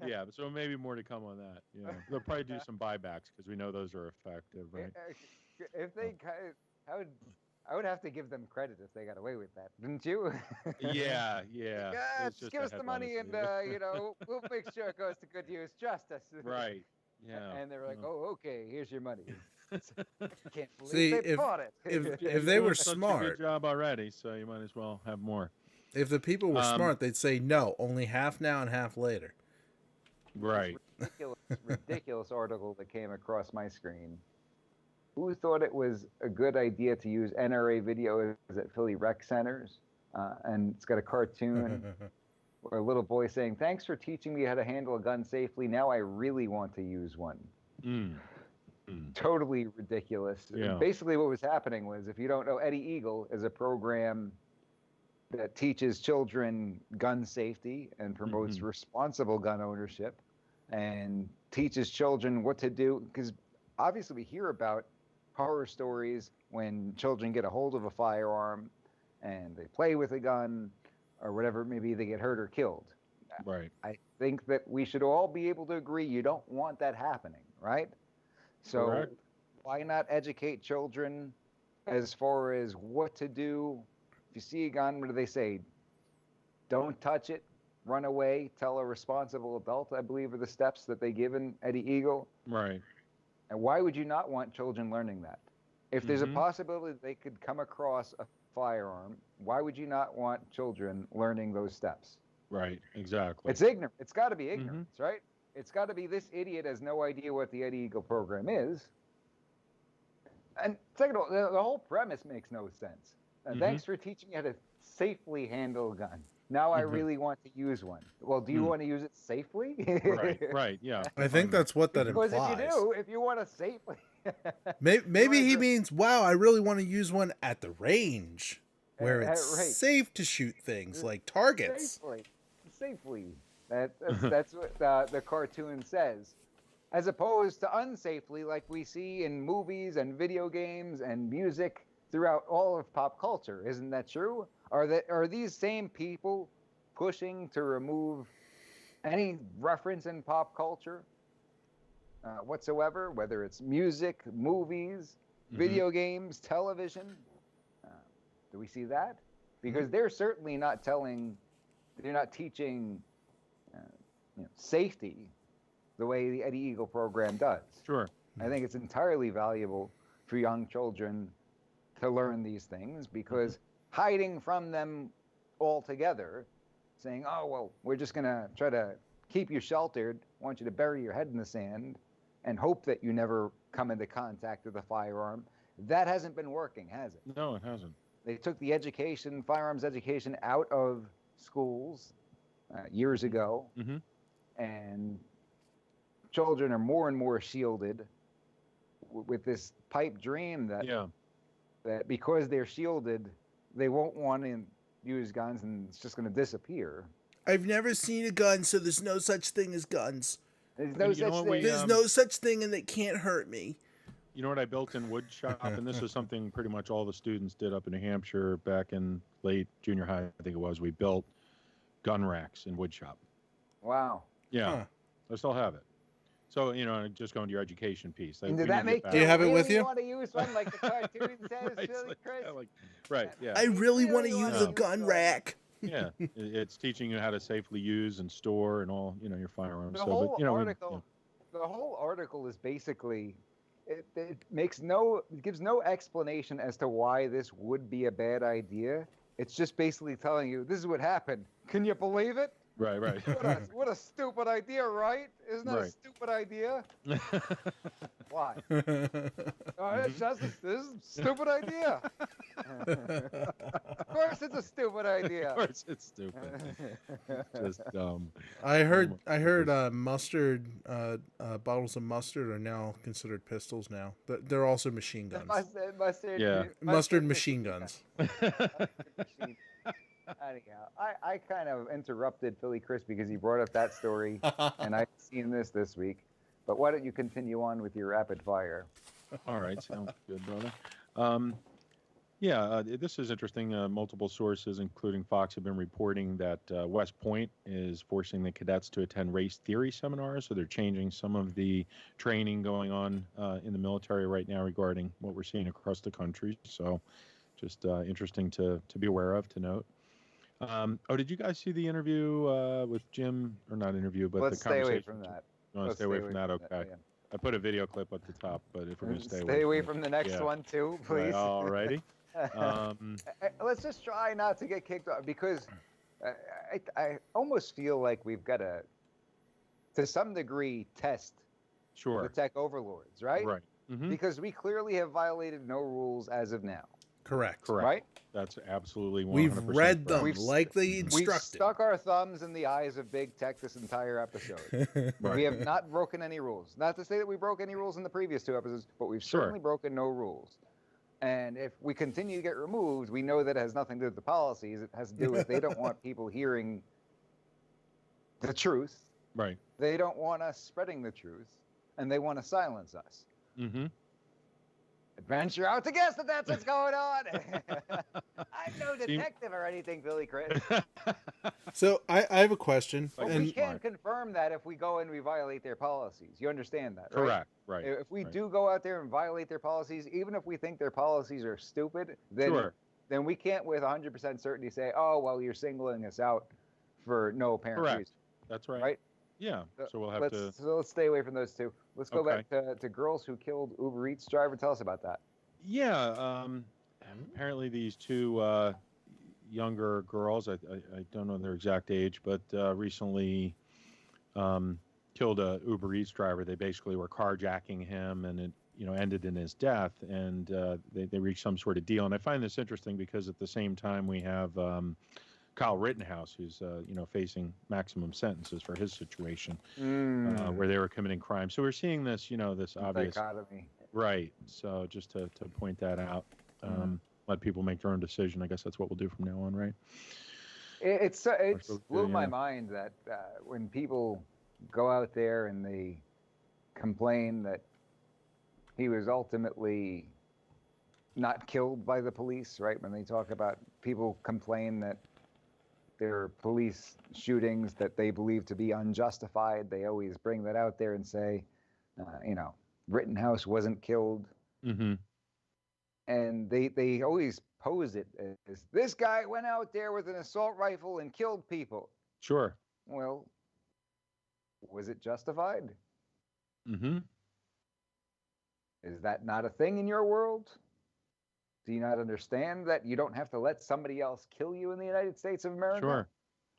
Yeah, so maybe more to come on that. They'll probably do some buybacks because we know those are effective, right? If they, I would have to give them credit if they got away with that, didn't you? Yeah. It's Just give a us the headline money and issue. we'll make sure it goes to good use. Trust us. Right. Yeah. And they were like, "Oh, okay, here's your money." Can't believe See, they bought it. if You're they doing were such a smart, good job already, so you might as well have more. if the people were smart, they'd say no, only half now and half later. Right. Ridiculous article that came across my screen. Who thought it was a good idea to use NRA videos at Philly rec centers? And it's got a cartoon where a little boy saying, "Thanks for teaching me how to handle a gun safely. Now I really want to use one." Totally ridiculous. Yeah. Basically, what was happening was, if you don't know, Eddie Eagle is a program that teaches children gun safety and promotes responsible gun ownership and teaches children what to do. Because obviously we hear about horror stories when children get a hold of a firearm and they play with a gun or whatever, maybe they get hurt or killed. Right. I think that we should all be able to agree you don't want that happening, right? So Correct. why not educate children as far as what to do? If you see a gun, what do they say? Don't touch it, run away, tell a responsible adult, I believe are the steps that they give in Eddie Eagle. Right. And why would you not want children learning that? If there's a possibility that they could come across a firearm, why would you not want children learning those steps? Right. Exactly. It's ignorant. It's got to be ignorance, right? It's got to be this idiot has no idea what the Eddie Eagle program is. And second of all, the whole premise makes no sense. Thanks for teaching me how to safely handle a gun. Now I really want to use one. Well, do you want to use it safely? Right. Yeah. I think that's what that Because implies. if you do, if you want to safely... Maybe he means, wow, I really want to use one at the range where it's right. safe to shoot things like targets. Safely. That's what the cartoon says. As opposed to unsafely, like we see in movies and video games and music throughout all of pop culture. Isn't that true? Are these same people pushing to remove any reference in pop culture whatsoever, whether it's music, movies, video games, television? Do we see that? Because they're certainly not they're not teaching safety the way the Eddie Eagle program does. Sure. I think it's entirely valuable for young children to learn these things, because hiding from them altogether, saying, oh, well, we're just going to try to keep you sheltered, want you to bury your head in the sand and hope that you never come into contact with a firearm, that hasn't been working, has it? No, it hasn't. They took the education, firearms education, out of schools years ago, and children are more and more shielded with this pipe dream that that because they're shielded, they won't want to use guns and it's just going to disappear. I've never seen a gun, so there's no such thing as guns. There's no such thing. There's no such thing, and they can't hurt me. You know what I built in wood shop? And this is something pretty much all the students did up in New Hampshire back in late junior high, I think it was. We built gun racks in wood shop. Wow. Yeah. Huh. I still have it. So, you know, just going to your education piece. And did that make Do you have it with you? want to use one like the cartoon says, Right, Billy Chris? Right, yeah. I really want to use a gun rack. Yeah, it's teaching you how to safely use and store and all, you know, your firearms. The So, whole but, you know, article, the whole article is basically, it gives no explanation as to why this would be a bad idea. It's just basically telling you, this is what happened. Can you believe it? Right. What a stupid idea, right? Isn't that a stupid idea? Why? It's just this is a stupid idea. Of course it's a stupid idea. Of course it's stupid. Just dumb. I heard mustard bottles of mustard are now considered pistols now. They're also machine guns. Mustard machine guns. Anyhow, I kind of interrupted Philly Chris because he brought up that story, and I've seen this week. But why don't you continue on with your rapid fire? All right, sounds good, brother. This is interesting. Multiple sources, including Fox, have been reporting that West Point is forcing the cadets to attend race theory seminars. So they're changing some of the training going on in the military right now regarding what we're seeing across the country. So just interesting to be aware of, to note. Did you guys see the interview with Jim? Or not interview, but Let's the conversation? stay away from that. You want to stay away from that? Okay. Yeah. I put a video clip at the top, but if we're going to stay away from the next one too, please. All righty. Let's just try not to get kicked off, because I almost feel like we've got to some degree, test the tech overlords, right? Right. Mm-hmm. Because we clearly have violated no rules as of now. Correct. Right? That's absolutely 100% We've read them correct. like they instructed. We've stuck our thumbs in the eyes of big tech this entire episode. We have not broken any rules. Not to say that we broke any rules in the previous two episodes, but we've certainly broken no rules. And if we continue to get removed, we know that it has nothing to do with the policies. It has to do with they don't want people hearing the truth. Right. They don't want us spreading the truth, and they want to silence us. Mm-hmm. Adventure out to guess that that's what's going on. I'm no detective or anything, Billy Chris. So I have a question. But we can't confirm that if we go and we violate their policies. You understand that, right? Correct. Right. If we do go out there and violate their policies, even if we think their policies are stupid, then we can't with 100% certainty say, oh, well, you're singling us out for no apparent reason. That's right. Right? Yeah. So we'll have to. So let's stay away from those two. Let's go back to girls who killed Uber Eats driver. Tell us about that. Yeah. Apparently, these two younger girls, I don't know their exact age, but recently killed a Uber Eats driver. They basically were carjacking him, and it ended in his death. And they reached some sort of deal. And I find this interesting because at the same time we have Kyle Rittenhouse, who's facing maximum sentences for his situation, where they were committing crime. So we're seeing this, this obvious dichotomy. Right. So just to point that out, let people make their own decision. I guess that's what we'll do from now on, right? It's blew my mind that when people go out there and they complain that he was ultimately not killed by the police, right? When they talk about people complain that there are police shootings that they believe to be unjustified, they always bring that out there and say, Rittenhouse wasn't killed. Mm-hmm. And they always pose it as, this guy went out there with an assault rifle and killed people. Sure. Well, was it justified? Mm-hmm. Is that not a thing in your world? Do you not understand that you don't have to let somebody else kill you in the United States of America? Sure.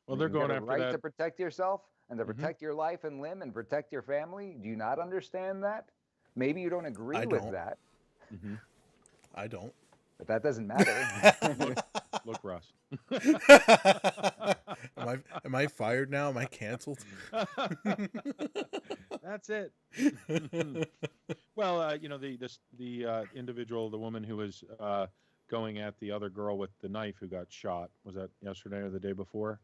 Well, You they're got going a after right that. to protect yourself and to Mhm. protect your life and limb and protect your family. Do you not understand that? Maybe you don't agree I with don't. that, Mm-hmm. I don't. but that doesn't matter. Look, Russ. Am I fired now? Am I canceled? That's it. Well, the individual, the woman who was going at the other girl with the knife who got shot, was that yesterday or the day before?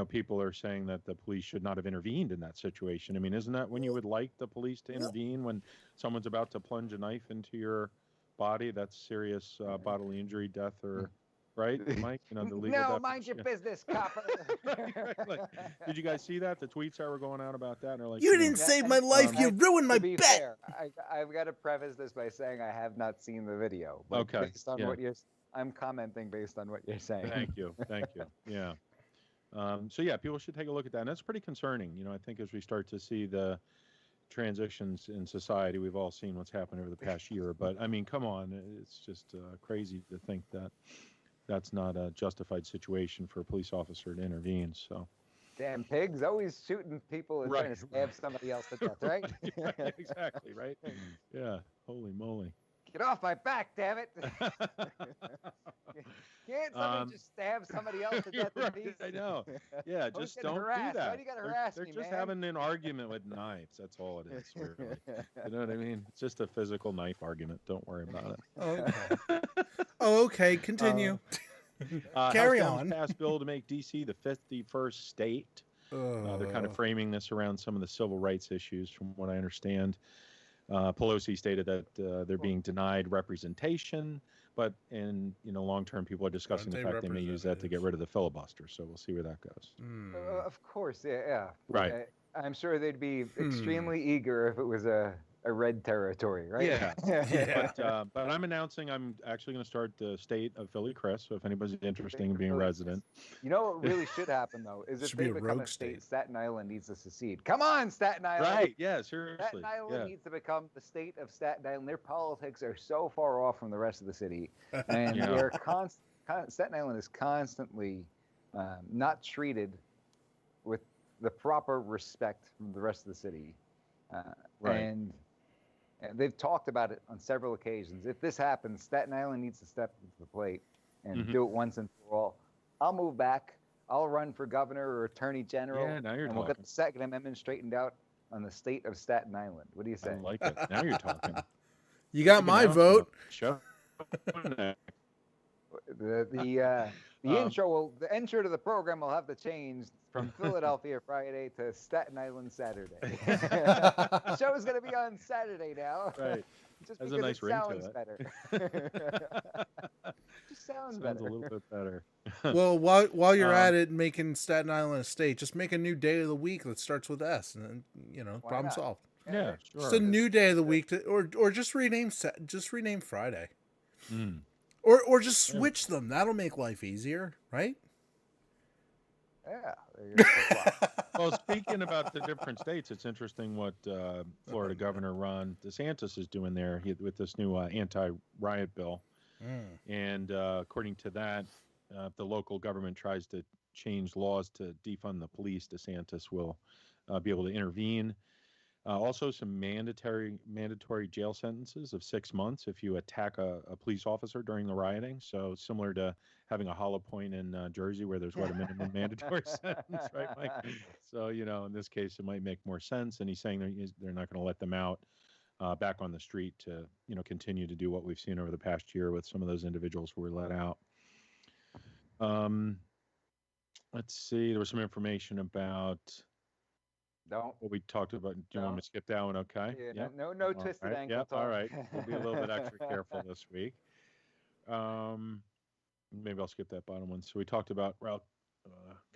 People are saying that the police should not have intervened in that situation. I mean, isn't that when you would like the police to intervene when someone's about to plunge a knife into your body? That's serious bodily injury, death, or right, Mike? The legal No, definition. mind your business, copper. Like, did you guys see that? The tweets that were going out about that, and they're like, You didn't save my life. You ruined my To be bet. fair, I've got to preface this by saying I have not seen the video. But Okay, based on yeah. what I'm commenting based on what you're saying. Thank you. Yeah. So yeah, people should take a look at that. And that's pretty concerning. I think as we start to see the transitions in society, we've all seen what's happened over the past year. But I mean, come on, it's just crazy to think that that's not a justified situation for a police officer to intervene. So. Damn pigs, always shooting people and trying to stab somebody else to death, right? Right, exactly, right? Yeah, holy moly. Get off my back, damn it. Can't somebody just stab somebody else to death in peace? I know. Yeah, just don't do that. Why do you gotta harass they're me, just man? having an argument with knives. That's all it is, really. You know what I mean? It's just a physical knife argument. Don't worry about it. Okay. Okay, continue. Carry House on. Dems passed bill to make D.C. the 51st state. They're kind of framing this around some of the civil rights issues, from what I understand. Pelosi stated that they're being denied representation, but in long term, people are discussing the fact they may use that to get rid of the filibuster. So we'll see where that goes. Of course, yeah. Right. I'm sure they'd be extremely eager if it was a red territory, right? Yeah. Yeah. But I'm announcing I'm actually going to start the state of Philly, Chris. So if anybody's interested in being a resident. You know what really should happen, though, is if Should be they a become rogue a state, state. Staten Island needs to secede. Come on, Staten Island. Right. Yeah, seriously. Staten Island needs to become the state of Staten Island. Their politics are so far off from the rest of the city. And Yeah. they're Staten Island is constantly not treated with the proper respect from the rest of the city. Right. And they've talked about it on several occasions. If this happens, Staten Island needs to step into the plate and do it once and for all. I'll move back. I'll run for governor or attorney general. Yeah, now you're and we'll get talking. the Second Amendment straightened out on the state of Staten Island. What do you say? I like it. Now you're talking. You got my vote. Show. The intro to the program will have to change from Philadelphia Friday to Staten Island Saturday. The show is going to be on Saturday now. Right. Just Has because a nice it ring to sounds it. better. Just sounds Sounds better. a little bit better. Well, while you're at it, making Staten Island a state, just make a new day of the week that starts with S, and then, Why problem not? solved. Yeah, sure. Just a new day of the week, or just rename Friday, Mm. or just switch them. That'll make life easier, right? Yeah. there you go. Well, speaking about the different states, it's interesting what Florida Governor Ron DeSantis is doing there with this new anti-riot bill. And according to that, if the local government tries to change laws to defund the police, DeSantis will be able to intervene. Also, some mandatory jail sentences of 6 months if you attack a police officer during the rioting. So similar to having a hollow point in Jersey where there's a minimum mandatory sentence, right, Mike? So, in this case, it might make more sense. And he's saying they're not going to let them out back on the street to, continue to do what we've seen over the past year with some of those individuals who were let out. Let's see. There was some information about what we talked about. Do you want me to skip that one? Okay. Yeah, no twisted ankle Yep. talk. All right. We'll be a little bit extra careful this week. Maybe I'll skip that bottom one. So we talked about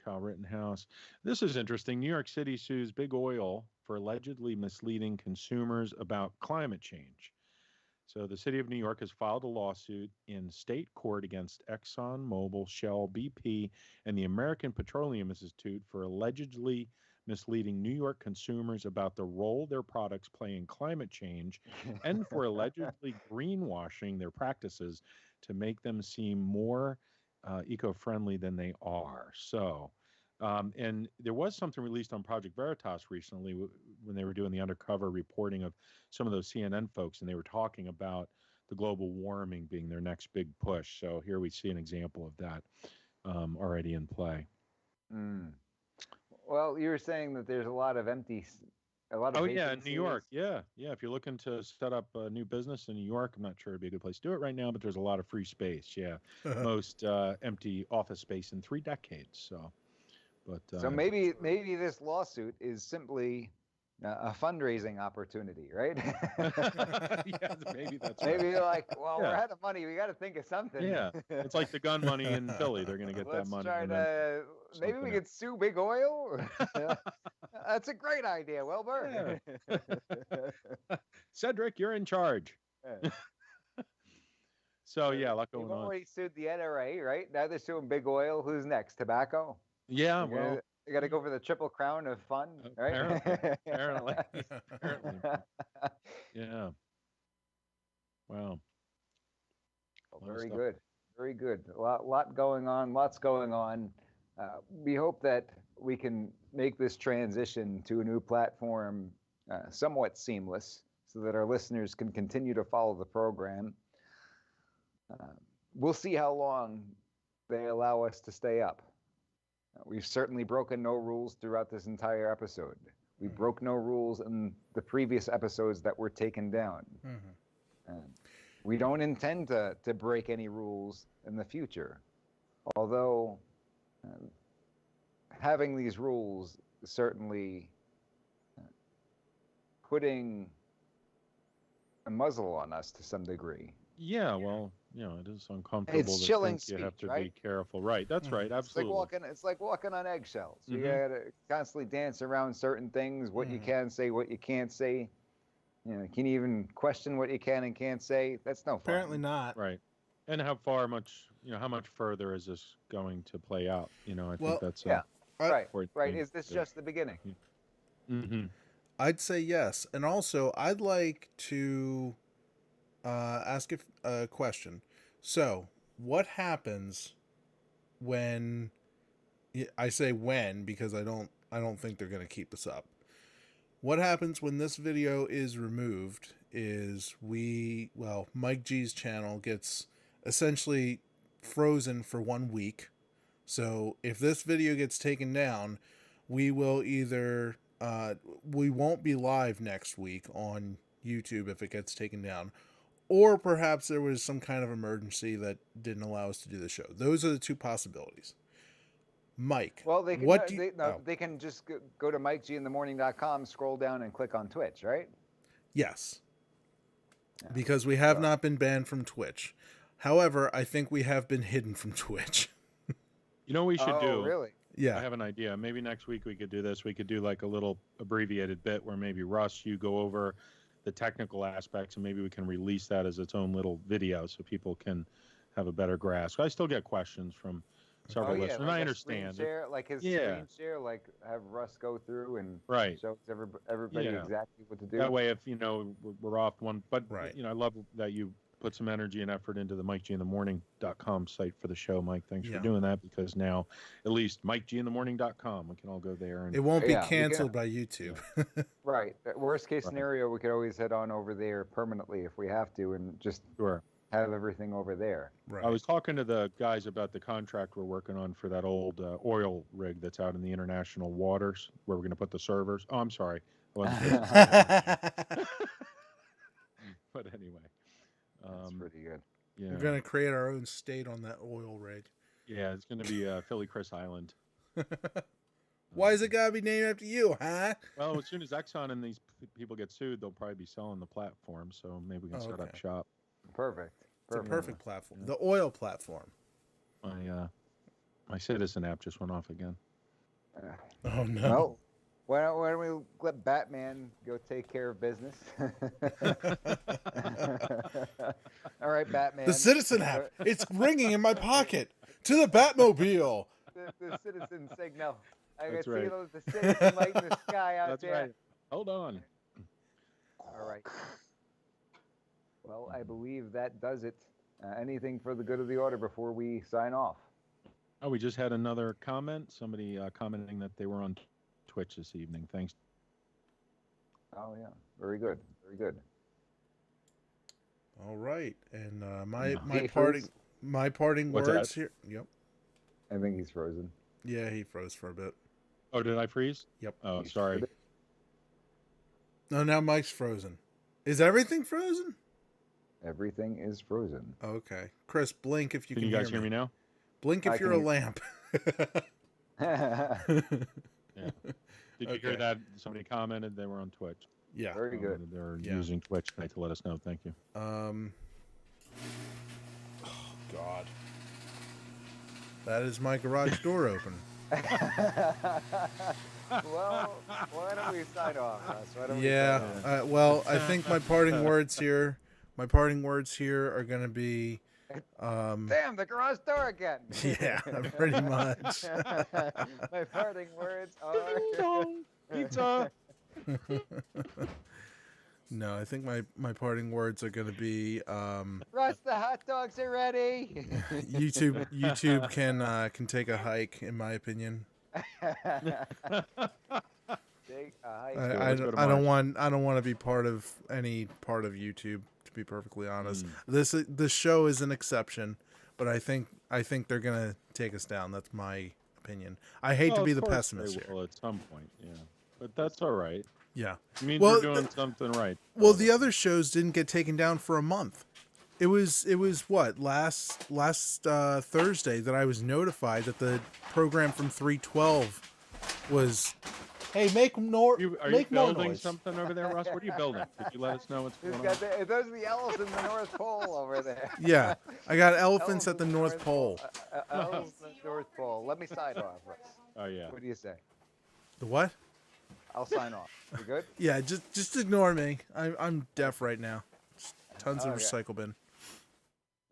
Kyle Rittenhouse. This is interesting. New York City sues Big Oil for allegedly misleading consumers about climate change. So the city of New York has filed a lawsuit in state court against Exxon, Mobil, Shell, BP, and the American Petroleum Institute for allegedly misleading New York consumers about the role their products play in climate change and for allegedly greenwashing their practices to make them seem more eco-friendly than they are. So, and there was something released on Project Veritas recently when they were doing the undercover reporting of some of those CNN folks, and they were talking about the global warming being their next big push. So here we see an example of that already in play. Mm. Well, you were saying that there's a lot of Oh yeah, in New York. Yeah. If you're looking to set up a new business in New York, I'm not sure it'd be a good place to do it right now, but there's a lot of free space. Yeah, most empty office space in 3 decades. So, but so maybe this lawsuit is simply a fundraising opportunity, right? Yeah, maybe that's maybe right. like, well, we're out of money. We got to think of something. Yeah, it's like the gun money in Philly. They're going to get that money. Try to, maybe we could sue Big Oil. That's a great idea, Wilbur. Yeah. Cedric, you're in charge. Yeah. So yeah, a lot going They've on. already sued the NRA, right? Now they're suing Big Oil. Who's next? Tobacco? Yeah, well, you got to go for the triple crown of fun, right? Apparently. Yeah. Wow. Very good. Very good. A lot going on. Lots going on. We hope that we can make this transition to a new platform somewhat seamless so that our listeners can continue to follow the program. We'll see how long they allow us to stay up. We've certainly broken no rules throughout this entire episode. We broke no rules in the previous episodes that were taken down. We don't intend to break any rules in the future. Although having these rules is certainly putting a muzzle on us to some degree. Yeah, well, it is uncomfortable. It's chilling speech, you have to right? be careful. Right, that's right, absolutely. It's like walking on eggshells. You gotta constantly dance around certain things, what you can say, what you can't say. Can you even question what you can and can't say? That's no fun. Apparently not. Right. And how much further is this going to play out? I think that's right. Is this just the beginning? Mm-hmm. I'd say yes. And also, I'd like to ask a question. So, what happens when I say when because I don't think they're going to keep this up. What happens when this video is removed is Mike G's channel gets essentially frozen for 1 week. So if this video gets taken down, we will either we won't be live next week on YouTube if it gets taken down, or perhaps there was some kind of emergency that didn't allow us to do the show. Those are the two possibilities. Mike, well, they can just go to MikeGinthemorning.com, scroll down, and click on Twitch, right? Yes, because we have not been banned from Twitch. However, I think we have been hidden from Twitch. You know what we should do? Really? Yeah. I have an idea. Maybe next week we could do this. We could do like a little abbreviated bit where maybe Russ, you go over the technical aspects, and maybe we can release that as its own little video so people can have a better grasp. I still get questions from several listeners, and I understand. Screen share, like have Russ go through and show everybody exactly what to do. That way, if we're off one, but I love that you put some energy and effort into the MikeGinthemorning.com site for the show, Mike. Thanks for doing that, because now at least MikeGinthemorning.com, we can all go there. And it won't be canceled by YouTube. Right. Worst case scenario, we could always head on over there permanently if we have to, and just have everything over there. Right. I was talking to the guys about the contract we're working on for that old oil rig that's out in the international waters where we're going to put the servers. Oh, I'm sorry. But anyway. That's pretty good. Yeah. We're going to create our own state on that oil rig. Yeah, it's going to be Philly Chris Island. Why is it got to be named after you, huh? Well, as soon as Exxon and these people get sued, they'll probably be selling the platform, so maybe we can set up shop. Perfect. It's a perfect platform. The oil platform. My Citizen app just went off again. Oh, no. Well, why don't we let Batman go take care of business? All right, Batman. The Citizen app. It's ringing in my pocket. To the Batmobile. The Citizen signal. I can That's see right. those the citizen light in the sky out That's there. right. Hold on. All right. Well, I believe that does it. Anything for the good of the order before we sign off? Oh, we just had another comment. Somebody commenting that they were on Twitch this evening. Thanks. Oh yeah, very good, very good. All right, and He my parting What's words that? here. Yep. I think he's frozen. Yeah, he froze for a bit. Oh, did I freeze? Yep. Oh, You sorry. sure No, now Mike's frozen. Is everything frozen? Everything is frozen. Okay, Chris, blink if you Can can you guys hear me now? Blink I if you're can a hear- lamp. Yeah. Did you hear Okay. that? Somebody commented they were on Twitch. Yeah. Very good. They're Yeah. using Twitch tonight to let us know. Thank you. Oh God. That is my garage door open. Well, why don't we sign off, Russ? Why don't we Yeah. sign off? Well, I think my parting words here are gonna be. Damn, the garage door again. Yeah, pretty much. My parting words are. Pizza. No, I think my parting words are gonna be Russ, the hot dogs are ready. YouTube can take a hike, in my opinion. Take a hike. I don't want to be part of any part of YouTube, to be perfectly honest. This show is an exception, but I think they're gonna take us down. That's my opinion. I hate to be the pessimist here. Well, at some point, yeah, but that's all right. Yeah. It means Well, you're doing something right. Well, the other shows didn't get taken down for a month. It was what last Thursday that I was notified that the program from 312 was. Hey, make more. Are you make more building noise. something over there, Russ? What are you building? Could you let us know what's going on? Those are the elves in the North Pole over there. Yeah, I got elephants at the North Pole. Elves in the North Pole. Let me sign off, Russ. Oh yeah. What do you say? The what? I'll sign off. You good? Yeah, just ignore me. I'm deaf right now. Just tons of Okay. recycle bin.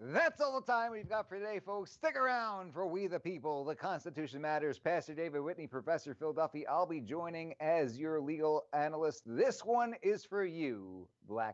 That's all the time we've got for today, folks. Stick around for We the People, The Constitution Matters. Pastor David Whitney, Professor Phil Duffy. I'll be joining as your legal analyst. This one is for you, Black